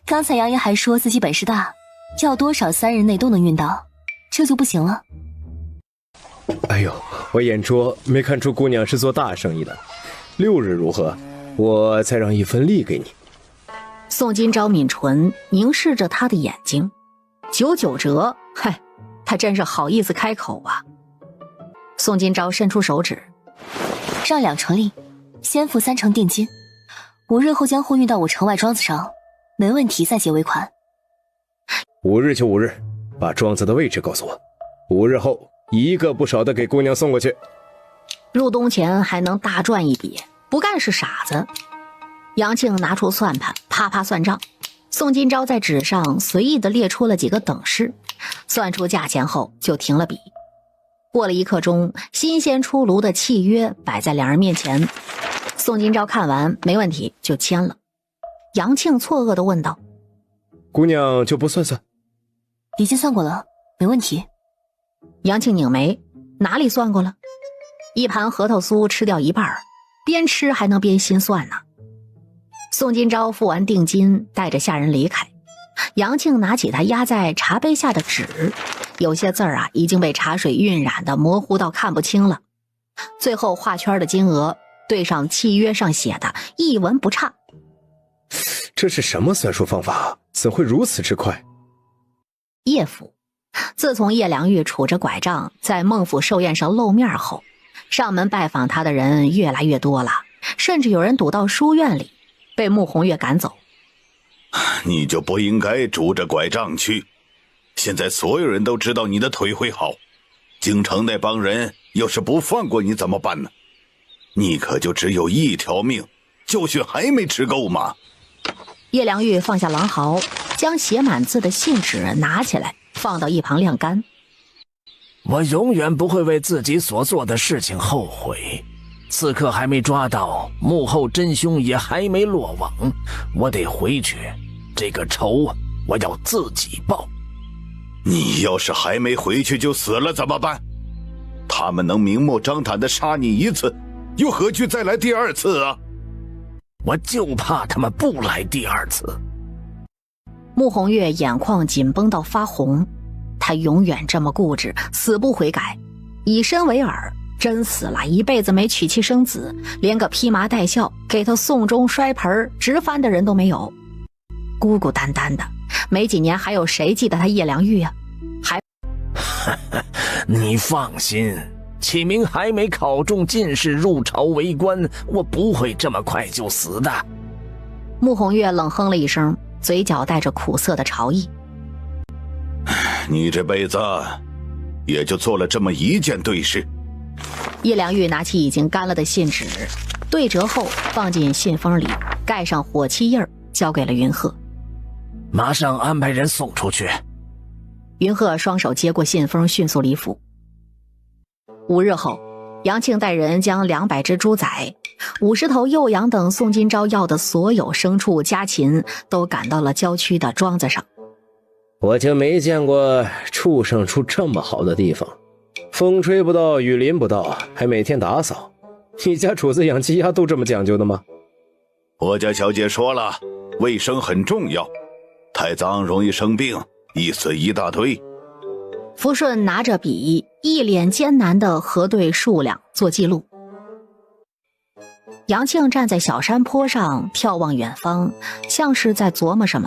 刚才杨爷还说自己本事大，要多少3日内都能运到，这就不行了。哎呦，我眼拙，没看出姑娘是做大生意的。6日如何？我再让1分利给你。宋金钊抿唇，凝视着他的眼睛。99折，嗨，他真是好意思开口啊。宋金钊伸出手指，让2成利，先付3成定金，5日后将货运到我城外庄子上，没问题再结尾款。5日就5日，把庄子的位置告诉我，5日后一个不少的给姑娘送过去。入冬前还能大赚一笔，不干是傻子。杨庆拿出算盘，啪啪算账。宋金钊在纸上随意地列出了几个等式，算出价钱后就停了笔。过了1刻钟，新鲜出炉的契约摆在两人面前。宋金钊看完没问题就签了。杨庆错愕地问道：姑娘就不算算？已经算过了，没问题。杨庆拧眉，哪里算过了？一盘核桃酥吃掉一半，边吃还能边心算呢。宋金钊付完定金，带着下人离开。杨庆拿起他压在茶杯下的纸，有些字儿已经被茶水晕染的模糊到看不清了。最后画圈的金额对上契约上写的，一文不差。这是什么算术方法？怎会如此之快？叶府，自从叶良玉杵着拐杖在孟府寿宴上露面后，上门拜访他的人越来越多了，甚至有人堵到书院里，被穆红月赶走。你就不应该拄着拐杖去，现在所有人都知道你的腿会好，京城那帮人要是不放过你怎么办呢？你可就只有一条命，教训还没吃够吗？叶良玉放下狼毫，将写满字的信纸拿起来放到一旁晾干。我永远不会为自己所做的事情后悔，刺客还没抓到，幕后真凶也还没落网，我得回去，这个仇我要自己报。你要是还没回去就死了怎么办？他们能明目张胆地杀你一次，又何惧再来第二次啊？我就怕他们不来第二次。穆红月眼眶紧绷到发红，他永远这么固执，死不悔改。以身为饵，真死了一辈子没娶妻生子，连个披麻戴孝给他送终摔盆直翻的人都没有。孤孤单单的，没几年还有谁记得他叶良玉啊？你放心，启明还没考中进士入朝为官，我不会这么快就死的。穆红月冷哼了一声，嘴角带着苦涩的潮意。你这辈子也就做了这么一件对事。叶良玉拿起已经干了的信纸，对折后放进信封里，盖上火漆印，交给了云鹤。马上安排人送出去。云鹤双手接过信封，迅速离府。5日后，杨庆带人将200只猪仔、50头幼羊等宋金钊要的所有牲畜家禽都赶到了郊区的庄子上。我就没见过畜生出这么好的地方，风吹不到，雨淋不到，还每天打扫。你家主子养鸡鸭都这么讲究的吗？我家小姐说了，卫生很重要，太脏容易生病，一死一大堆。福顺拿着笔，一脸艰难地核对数量，做记录。杨庆站在小山坡上眺望远方，像是在琢磨什么。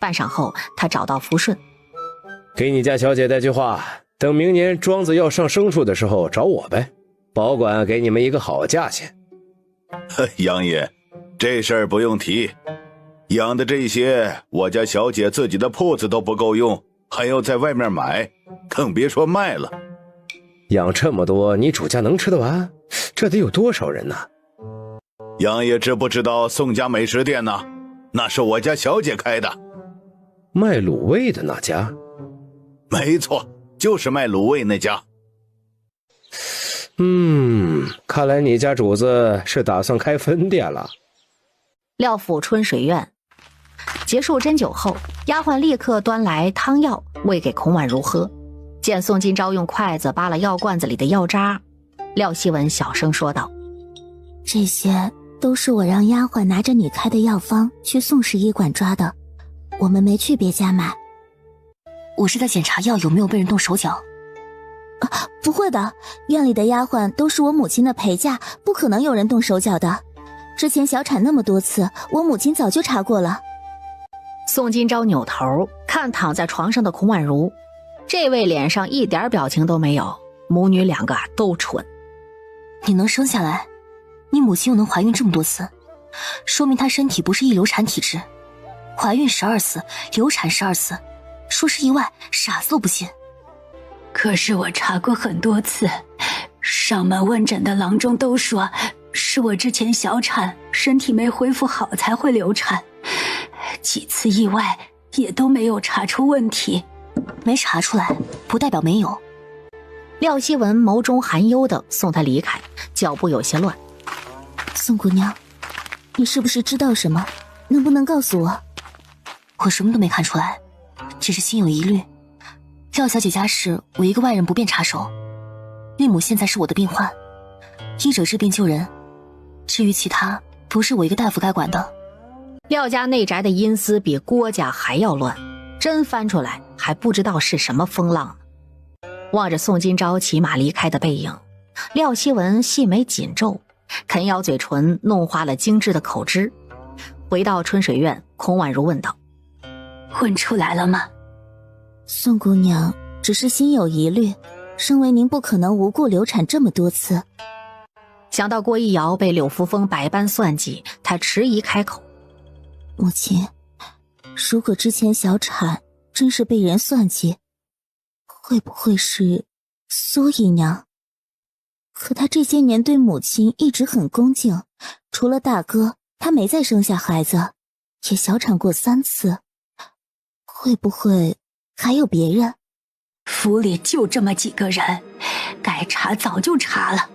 半晌后，他找到福顺，给你家小姐带句话，等明年庄子要上牲畜的时候找我呗，保管给你们一个好价钱。杨爷，这事儿不用提，养的这些我家小姐自己的铺子都不够用，还要在外面买，更别说卖了。养这么多，你主家能吃得完？这得有多少人呢？杨爷知不知道宋家美食店呢？那是我家小姐开的。卖卤味的那家？没错，就是卖卤味那家。看来你家主子是打算开分店了。廖府春水院结束针灸后，丫鬟立刻端来汤药喂给孔婉如喝。见宋金钊用筷子扒了药罐子里的药渣，廖希文小声说道：这些都是我让丫鬟拿着你开的药方去宋氏医馆抓的，我们没去别家买。我是在检查药有没有被人动手脚。不会的，院里的丫鬟都是我母亲的陪嫁，不可能有人动手脚的。之前小产那么多次，我母亲早就查过了。宋金钊扭头看躺在床上的孔婉如，这位脸上一点表情都没有，母女2个都蠢。你能生下来，你母亲又能怀孕这么多次，说明她身体不是易流产体质。怀孕12次，流产12次，说是意外，傻子都不信。可是我查过很多次，上门问诊的郎中都说是我之前小产，身体没恢复好才会流产，几次意外也都没有查出问题。没查出来不代表没有，廖希文眸中含忧地送他离开，脚步有些乱。宋姑娘，你是不是知道什么？能不能告诉我？我什么都没看出来，只是心有疑虑。廖小姐家事，我一个外人不便插手。韵母现在是我的病患，医者治病救人，至于其他，不是我一个大夫该管的。廖家内宅的阴司比郭家还要乱，真翻出来还不知道是什么风浪呢。望着宋今朝骑马离开的背影，廖希文细眉紧皱，啃咬嘴唇，弄花了精致的口汁。回到春水院，孔婉如问道：问出来了吗？宋姑娘只是心有疑虑，身为您不可能无故流产这么多次。想到郭一瑶被柳扶风百般算计，他迟疑开口：母亲，如果之前小产真是被人算计，会不会是苏姨娘？可她这些年对母亲一直很恭敬，除了大哥，她没再生下孩子，也小产过3次，会不会还有别人？府里就这么几个人，该查早就查了。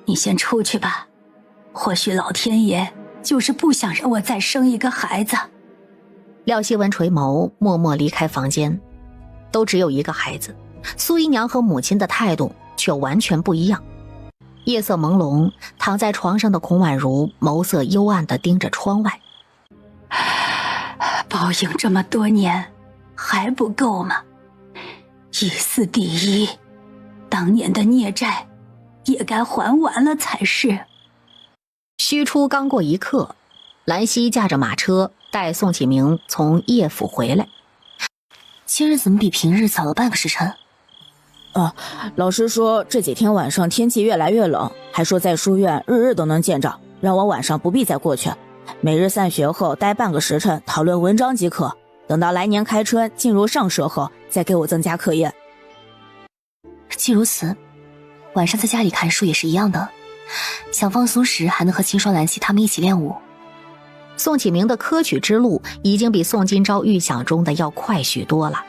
你先出去吧，或许老天爷就是不想让我再生一个孩子。廖希文垂眸，默默离开房间。都只有一个孩子，苏姨娘和母亲的态度却完全不一样。夜色朦胧，躺在床上的孔婉如眸色幽暗地盯着窗外。报应这么多年还不够吗？一司第一，当年的孽债也该还完了才是。虚出刚过一刻，兰溪驾着马车带宋启明从叶府回来。今日怎么比平日早了半个时辰？老师说这几天晚上天气越来越冷，还说在书院日日都能见着，让我晚上不必再过去，每日散学后待半个时辰讨论文章即可，等到来年开春进入上社后再给我增加课业。既如此，晚上在家里看书也是一样的，想放松时还能和秦霜、兰溪他们一起练武。宋启明的科举之路已经比宋今朝预想中的要快许多了。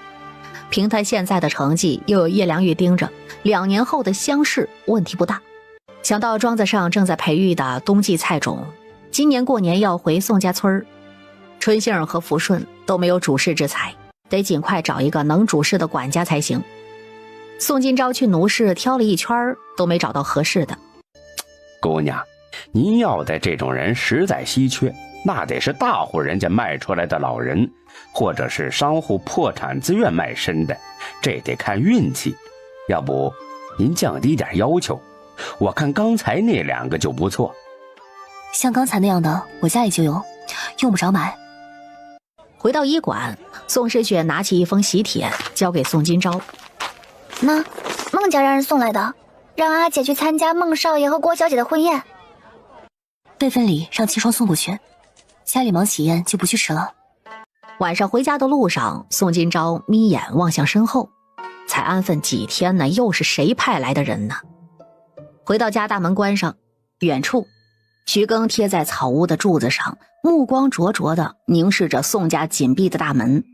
凭他现在的成绩，又有叶良玉盯着，2年后的乡试问题不大。想到庄子上正在培育的冬季菜种，今年过年要回宋家村，春杏和福顺都没有主事之才，得尽快找一个能主事的管家才行。宋今朝去奴氏挑了一圈，都没找到合适的。姑娘，您要的这种人实在稀缺，那得是大户人家卖出来的老人，或者是商户破产自愿卖身的，这得看运气。要不您降低点要求，我看刚才那2个就不错。像刚才那样的我家里就有，用不着买。回到医馆，宋诗雪拿起一封喜帖交给宋今朝。那孟家让人送来的，让阿姐去参加孟少爷和郭小姐的婚宴。备份礼让秦霜送过去，家里忙喜宴就不去吃了。晚上回家的路上，宋今朝眯眼望向身后，才安分几天呢，又是谁派来的人呢？回到家，大门关上，远处徐庚贴在草屋的柱子上，目光灼灼地凝视着宋家紧闭的大门。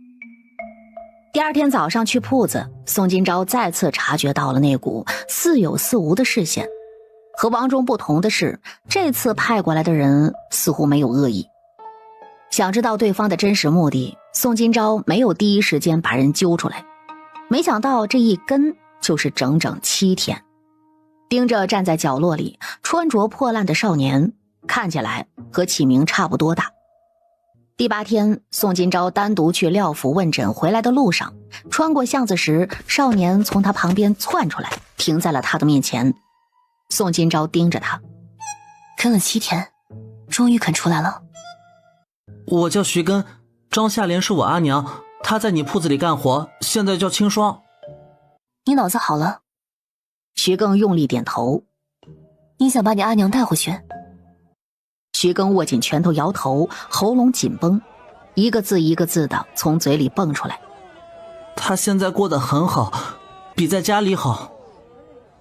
第2天早上去铺子，宋今朝再次察觉到了那股似有似无的视线。和王中不同的是，这次派过来的人似乎没有恶意。想知道对方的真实目的，宋今朝没有第一时间把人揪出来，没想到这一跟就是整整7天。盯着站在角落里穿着破烂的少年，看起来和启明差不多大。第8天，宋今朝单独去廖府问诊回来的路上，穿过巷子时，少年从他旁边窜出来，停在了他的面前。宋今朝盯着他，跟了7天，终于肯出来了。我叫徐根，张夏莲是我阿娘，她在你铺子里干活，现在叫清霜。你脑子好了？徐庚用力点头。你想把你阿娘带回去？徐庚握紧拳头摇头，喉咙紧绷，一个字一个字的从嘴里蹦出来。她现在过得很好，比在家里好。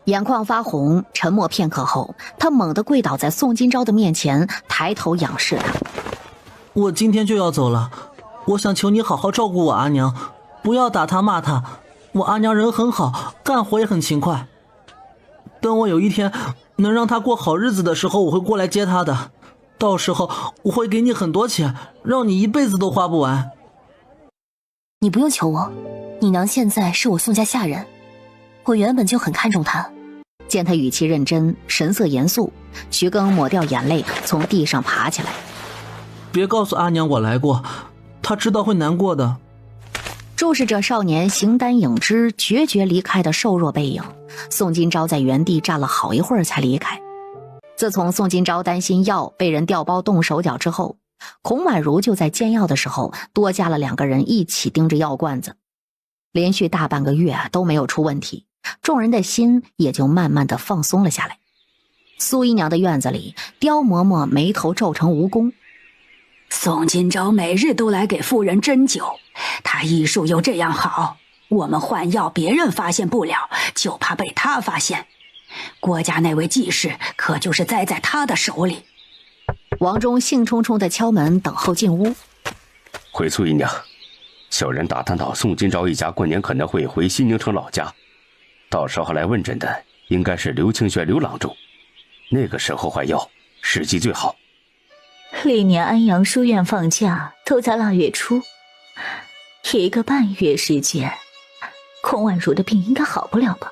眼眶发红，沉默片刻后，他猛地跪倒在宋今朝的面前，抬头仰视他。我今天就要走了，我想求你好好照顾我阿娘，不要打她骂她，我阿娘人很好，干活也很勤快。等我有一天能让她过好日子的时候，我会过来接她的。到时候我会给你很多钱，让你一辈子都花不完。你不用求我，你娘现在是我宋家下人，我原本就很看重她。见他语气认真，神色严肃，徐庚抹掉眼泪，从地上爬起来。别告诉阿娘我来过，她知道会难过的。注视着少年形单影只、决绝离开的瘦弱背影，宋金钊在原地站了好一会儿才离开。自从宋金钊担心药被人调包动手脚之后，孔婉如就在煎药的时候多加了2个人一起盯着药罐子，连续大半个月都没有出问题，众人的心也就慢慢的放松了下来。苏姨娘的院子里，刁嬷嬷眉头皱成蜈蚣。宋金钊每日都来给夫人针灸，他医术又这样好，我们换药别人发现不了，就怕被他发现。郭家那位继室可就是栽在他的手里。王忠兴冲冲的敲门等候进屋。回苏姨娘，小人打探到宋金钊一家过年可能会回西宁城老家，到时候来问诊的应该是刘清轩刘郎中，那个时候换药时机最好。历年安阳书院放假都在腊月初，1个半月时间，孔婉如的病应该好不了吧？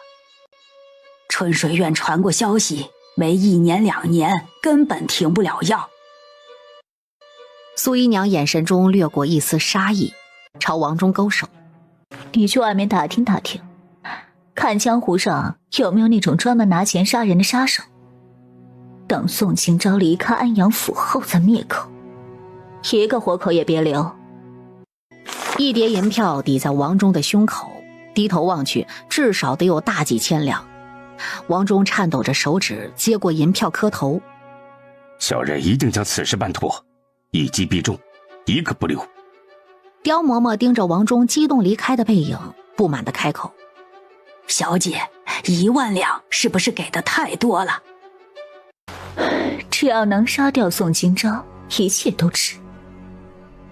春水院传过消息，为1年2年根本停不了药。苏姨娘眼神中掠过一丝杀意，朝王忠勾手：你去外面打听打听，看江湖上有没有那种专门拿钱杀人的杀手，等宋清钊离开安阳府后再灭口，1个活口也别留。一叠银票抵在王忠的胸口，低头望去，至少得有大几千两。王忠颤抖着手指接过银票磕头：小人一定将此事办妥，一击必中，1个不留。刁嬷嬷盯着王忠激动离开的背影，不满地开口：小姐，1万两是不是给的太多了？只要能杀掉宋金钊，一切都值。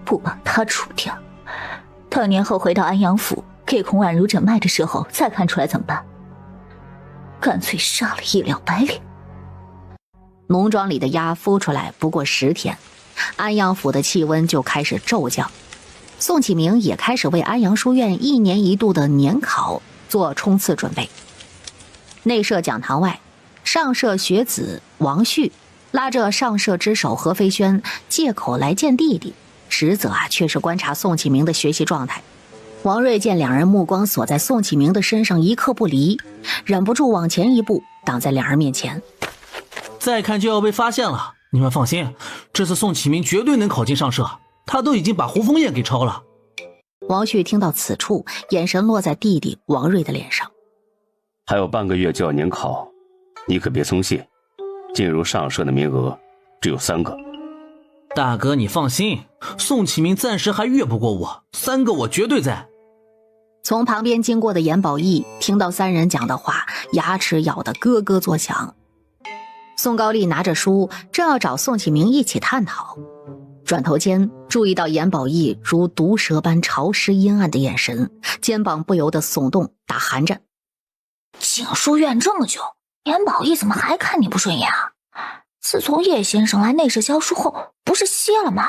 不把他除掉，到年后回到安阳府给孔婉如诊脉的时候再看出来怎么办？干脆杀了1了100两。农庄里的鸭孵出来不过10天，安阳府的气温就开始骤降。宋启明也开始为安阳书院1年1度的年考做冲刺准备。内舍讲堂外，上舍学子王旭拉着上舍之首何飞轩借口来见弟弟，实则却是观察宋启明的学习状态。王瑞见2人目光锁在宋启明的身上一刻不离，忍不住往前一步，挡在2人面前。再看就要被发现了，你们放心，这次宋启明绝对能考进上舍，他都已经把胡枫叶给抄了。王旭听到此处，眼神落在弟弟王瑞的脸上。还有半个月就要年考，你可别松懈，进入上舍的名额只有3个。大哥你放心，宋启明暂时还越不过我，3个我绝对在。从旁边经过的严宝义听到3人讲的话，牙齿咬得咯咯作响。宋高丽拿着书正要找宋启明一起探讨，转头间注意到严宝义如毒蛇般潮湿阴暗的眼神，肩膀不由得耸动，打寒战。进书院这么久，严宝义怎么还看你不顺眼啊？自从叶先生来内舍教书后，不是歇了吗？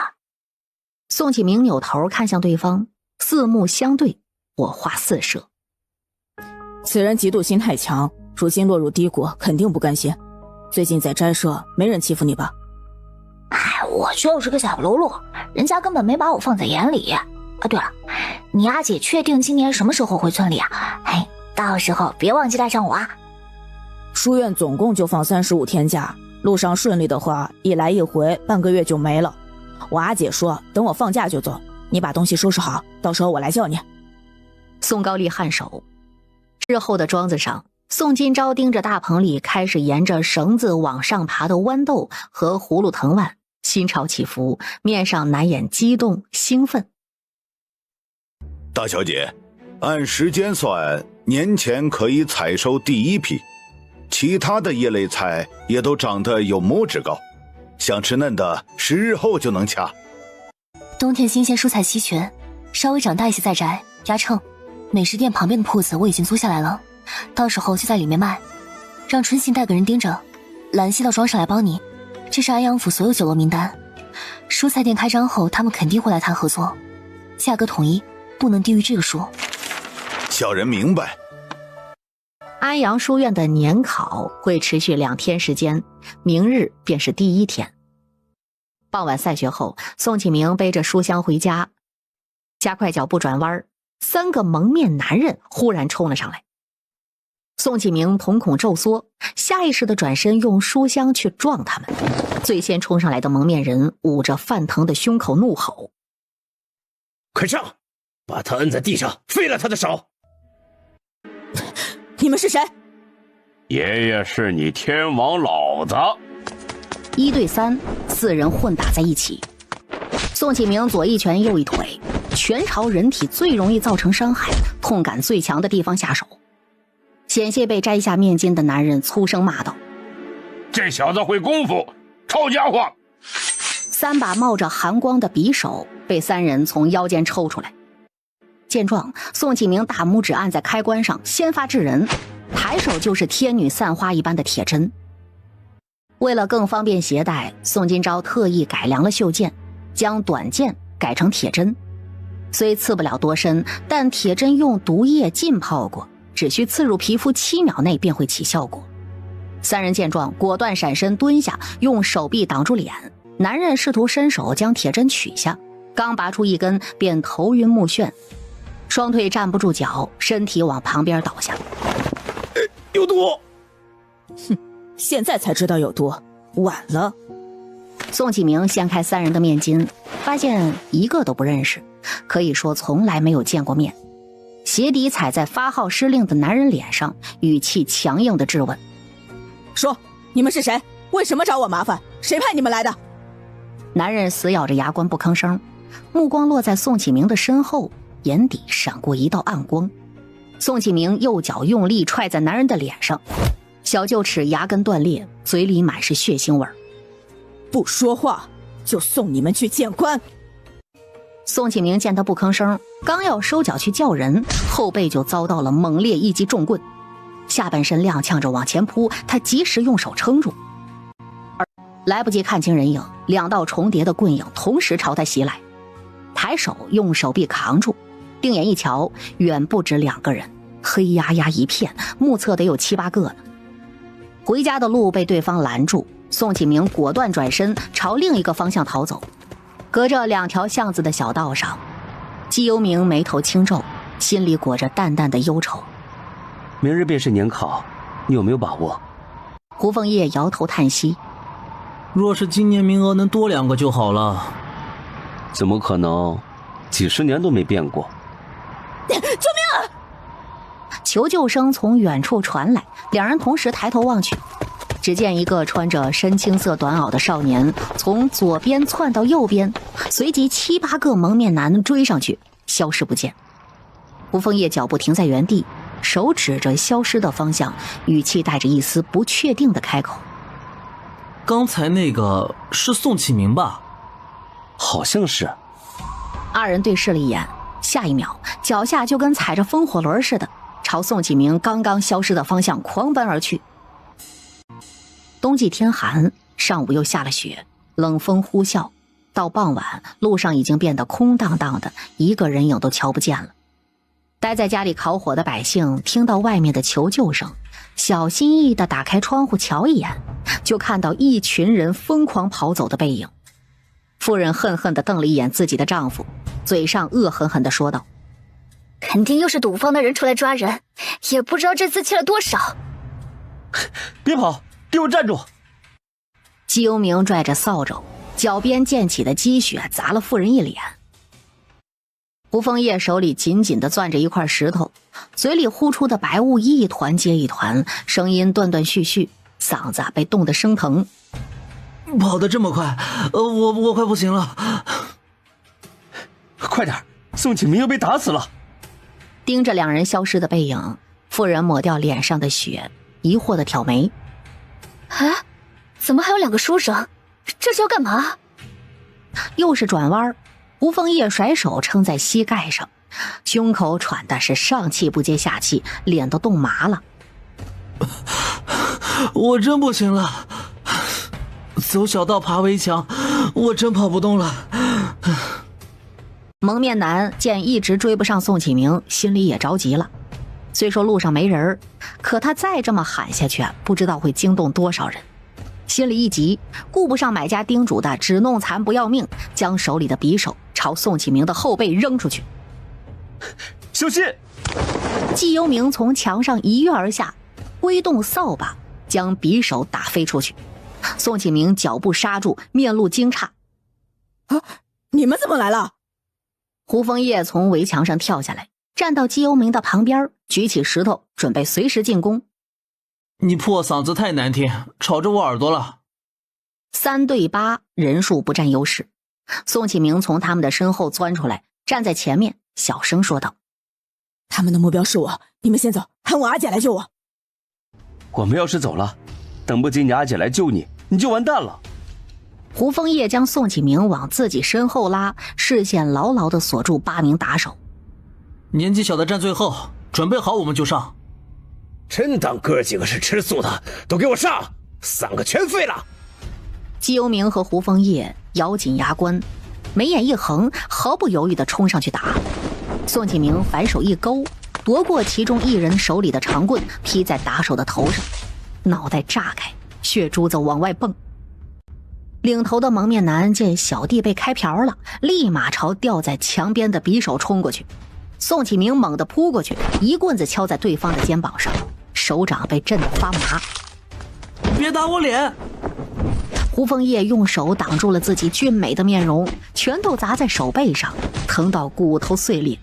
宋启明扭头看向对方，四目相对，火花四射。此人嫉妒心太强，如今落入低谷，肯定不甘心。最近在斋社没人欺负你吧？哎，我就是个小喽啰，人家根本没把我放在眼里。啊，对了，你阿姐确定今年什么时候回村里啊？哎，到时候别忘记带上我啊。书院总共就放35天假，路上顺利的话，一来一回半个月就没了。我阿姐说等我放假就走，你把东西收拾好，到时候我来叫你。宋高丽颔首。日后的庄子上，宋金钊盯着大棚里开始沿着绳子往上爬的豌豆和葫芦藤蔓，心潮起伏，面上难掩激动兴奋。大小姐，按时间算，年前可以采收第1批，其他的叶类菜也都长得有拇指高，想吃嫩的10日后就能掐。冬天新鲜蔬菜稀缺，稍微长大一些再摘，压秤。美食店旁边的铺子我已经租下来了，到时候就在里面卖，让春信带个人盯着，兰溪到庄上来帮你。这是安阳府所有酒楼名单，蔬菜店开张后他们肯定会来谈合作，价格统一，不能低于这个数。小人明白。安阳书院的年考会持续2天时间，明日便是第1天。傍晚散学后，宋启明背着书箱回家，加快脚步转弯，3个蒙面男人忽然冲了上来。宋启明瞳孔骤缩，下意识地转身用书箱去撞他们。最先冲上来的蒙面人捂着泛疼的胸口怒吼：快上，把他摁在地上，废了他的手！你们是谁？爷爷是你天王老子。1对3，4人混打在一起。宋启明左一拳右一腿，全朝人体最容易造成伤害、痛感最强的地方下手。险些被摘下面巾的男人粗声骂道：这小子会功夫，臭家伙！3把冒着寒光的匕首被3人从腰间抽出来。见状，宋启明大拇指按在开关上，先发制人，抬手就是天女散花一般的铁针。为了更方便携带，宋金钊特意改良了袖剑，将短剑改成铁针。虽刺不了多深，但铁针用毒液浸泡过，只需刺入皮肤7秒内便会起效果。3人见状，果断闪身蹲下，用手臂挡住脸。男人试图伸手将铁针取下，刚拔出一根便头晕目眩，双腿站不住脚，身体往旁边倒下。有毒！哼，现在才知道有毒，晚了。宋启明掀开3人的面巾，发现一个都不认识，可以说从来没有见过面。鞋底踩在发号施令的男人脸上，语气强硬地质问：说，你们是谁？为什么找我麻烦？谁派你们来的？男人死咬着牙关不吭声，目光落在宋启明的身后，眼底闪过一道暗光。宋启明右脚用力踹在男人的脸上，小臼齿牙根断裂，嘴里满是血腥味儿。不说话，就送你们去见官。宋启明见他不吭声，刚要收脚去叫人，后背就遭到了猛烈一击重棍，下半身踉跄着往前扑，他及时用手撑住，来不及看清人影，2道重叠的棍影同时朝他袭来。抬手用手臂扛住，定眼一瞧，远不止2个人，黑压压一片，目测得有7、8个呢。回家的路被对方拦住，宋启明果断转身朝另一个方向逃走。隔着2条巷子的小道上，季幽明眉头轻皱，心里裹着淡淡的忧愁。明日便是年考，你有没有把握？胡凤叶摇头叹息：若是今年名额能多2个就好了。怎么可能？几10年都没变过。救命啊！求救声从远处传来，2人同时抬头望去，只见一个穿着深青色短袄的少年从左边窜到右边，随即7、8个蒙面男追上去，消失不见。胡凤叶脚步停在原地，手指着消失的方向，语气带着一丝不确定的开口：刚才那个是宋启明吧？好像是。2人对视了一眼，下一秒脚下就跟踩着风火轮似的，朝宋启明刚刚消失的方向狂奔而去。冬季天寒，上午又下了雪，冷风呼啸，到傍晚路上已经变得空荡荡的，一个人影都瞧不见了。待在家里烤火的百姓听到外面的求救声，小心翼翼地打开窗户瞧一眼，就看到一群人疯狂跑走的背影。夫人恨恨地瞪了一眼自己的丈夫，嘴上恶狠狠地说道：肯定又是赌坊的人出来抓人，也不知道这次欠了多少。别跑，给我站住！季幽明拽着扫帚，脚边溅起的积雪砸了妇人一脸。胡凤叶手里紧紧地攥着一块石头，嘴里呼出的白雾一团接一团，声音断断续续，嗓子被冻得生疼。跑得这么快，我快不行了。快点，宋启明又被打死了。盯着2人消失的背影，妇人抹掉脸上的血，疑惑地挑眉：啊，怎么还有2个书生？这是要干嘛？又是转弯，胡凤叶甩手撑在膝盖上，胸口喘的是上气不接下气，脸都冻麻了。我真不行了，走小道爬围墙，我真跑不动了。蒙面男见一直追不上宋启明，心里也着急了。虽说路上没人，可他再这么喊下去，不知道会惊动多少人。心里一急，顾不上买家叮嘱的只弄残不要命，将手里的匕首朝宋启明的后背扔出去。小心！季幽冥从墙上一跃而下，挥动扫把将匕首打飞出去。宋启明脚步刹住，面露惊诧：“啊，你们怎么来了？”胡枫叶从围墙上跳下来，站到季幽冥的旁边，举起石头准备随时进攻。你破嗓子太难听，吵着我耳朵了。3对8，人数不占优势。宋启明从他们的身后钻出来，站在前面，小声说道：“他们的目标是我，你们先走，喊我阿姐来救我。”我们要是走了，等不及你阿姐来救你，你就完蛋了。胡枫叶将宋启明往自己身后拉，视线牢牢地锁住8名打手。年纪小的站最后，准备好我们就上。真当哥几个是吃素的，都给我上！3个全废了！季幽冥和胡枫叶咬紧牙关，眉眼一横，毫不犹豫地冲上去打。宋启明反手一勾，夺过其中一人手里的长棍，劈在打手的头上，脑袋炸开，血珠子往外蹦。领头的蒙面男见小弟被开瓢了，立马朝吊在墙边的匕首冲过去。宋启明猛地扑过去，一棍子敲在对方的肩膀上，手掌被震得发麻。别打我脸！胡枫叶用手挡住了自己俊美的面容，拳头砸在手背上，疼到骨头碎裂。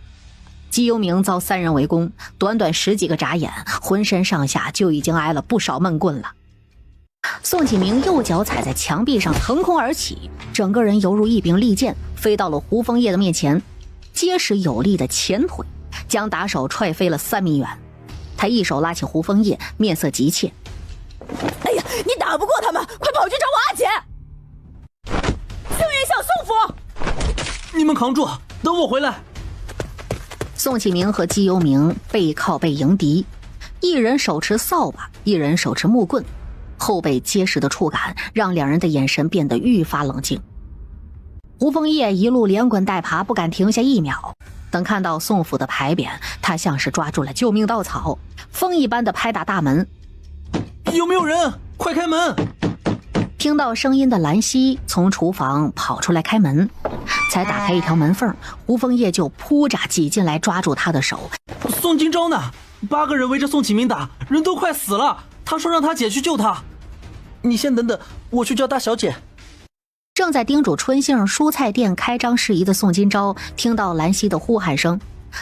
季幽冥遭3人围攻，短短10几个眨眼，浑身上下就已经挨了不少闷棍了。宋启明右脚踩在墙壁上腾空而起，整个人犹如一柄利剑飞到了胡枫叶的面前，结实有力的前腿将打手踹飞了3米远。他一手拉起胡枫叶，面色急切：“哎呀，你打不过他们，快跑去找我阿姐！救援小宋府，你们扛住，等我回来。”宋启明和季幽冥背靠背迎敌，一人手持扫把，一人手持木棍，后背结实的触感让2人的眼神变得愈发冷静。胡枫叶一路连滚带爬，不敢停下1秒。等看到宋府的牌匾，他像是抓住了救命稻草，风一般的拍打大门：“有没有人？快开门！”听到声音的兰溪从厨房跑出来开门，才打开一条门缝，胡枫叶就扑着挤进来，抓住他的手：“宋金钊呢？8个人围着宋启明打，人都快死了。他说让他姐去救他。你先等等，我去叫大小姐。”正在叮嘱春杏蔬菜店开张事宜的宋金钊听到兰溪的呼喊声，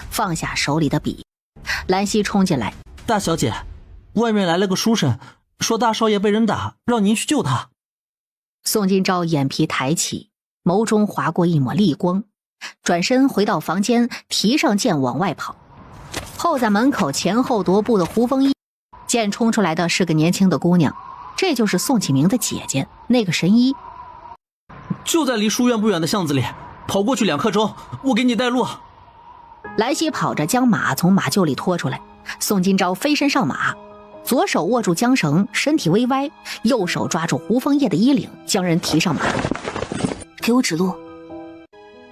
放下手里的笔。兰溪冲进来：“大小姐，外面来了个书生，说大少爷被人打，让您去救他。”宋金钊眼皮抬起，眸中划过一抹厉光，转身回到房间，提上剑往外跑。候在门口前后踱步的胡枫叶见冲出来的是个年轻的姑娘，这就是宋启明的姐姐，那个神医。就在离书院不远的巷子里，跑过去2刻钟，我给你带路。兰溪跑着将马从马厩里拖出来，宋金钊飞身上马，左手握住缰绳，身体微歪，右手抓住胡枫叶的衣领，将人提上马。“给我指路。”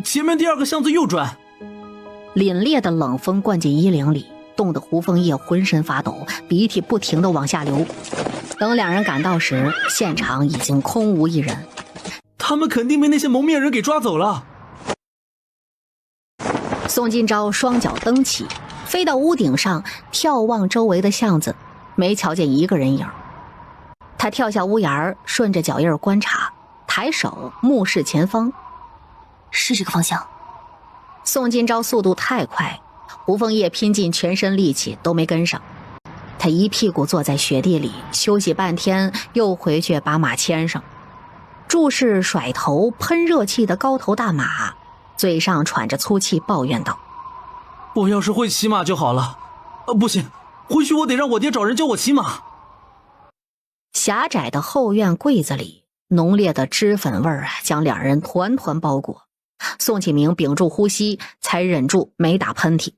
前面第2个巷子右转。凛冽的冷风灌进衣领里，冻得胡枫叶浑身发抖，鼻涕不停地往下流。等2人赶到时，现场已经空无一人。他们肯定被那些蒙面人给抓走了。宋金钊双脚蹬起，飞到屋顶上，眺望周围的巷子，没瞧见一个人影。他跳下屋檐，顺着脚印观察，抬手目视前方，是这个方向。宋金钊速度太快，胡枫叶拼尽全身力气都没跟上。他一屁股坐在雪地里休息半天，又回去把马牵上，注视甩头喷热气的高头大马，嘴上喘着粗气抱怨道：“我要是会骑马就好了。不行，回去我得让我爹找人教我骑马。”狭窄的后院柜子里，浓烈的脂粉味儿将2人团团包裹，宋启明屏住呼吸，才忍住没打喷嚏。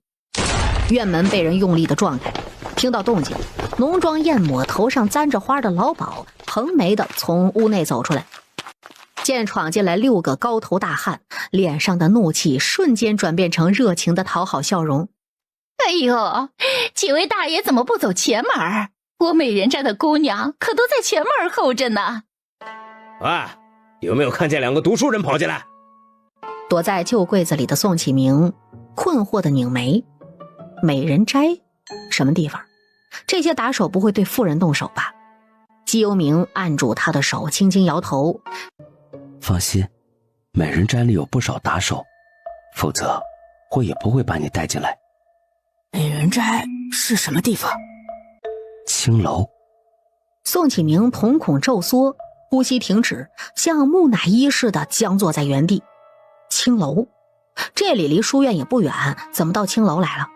院门被人用力的撞开，听到动静，浓妆艳抹、头上簪着花的老鸨蓬眉的从屋内走出来，见闯进来6个高头大汉，脸上的怒气瞬间转变成热情的讨好笑容。哎呦，几位大爷怎么不走前门？我美人寨的姑娘可都在前门候着呢。喂，有没有看见2个读书人跑进来？躲在旧柜子里的宋启明困惑的拧眉。美人斋什么地方？这些打手不会对妇人动手吧？姬幽冥按住他的手，轻轻摇头。放心，美人斋里有不少打手，否则我也不会把你带进来。美人斋是什么地方？青楼。宋启明瞳孔骤缩，呼吸停止，像木乃伊似的僵坐在原地。青楼，这里离书院也不远，怎么到青楼来了？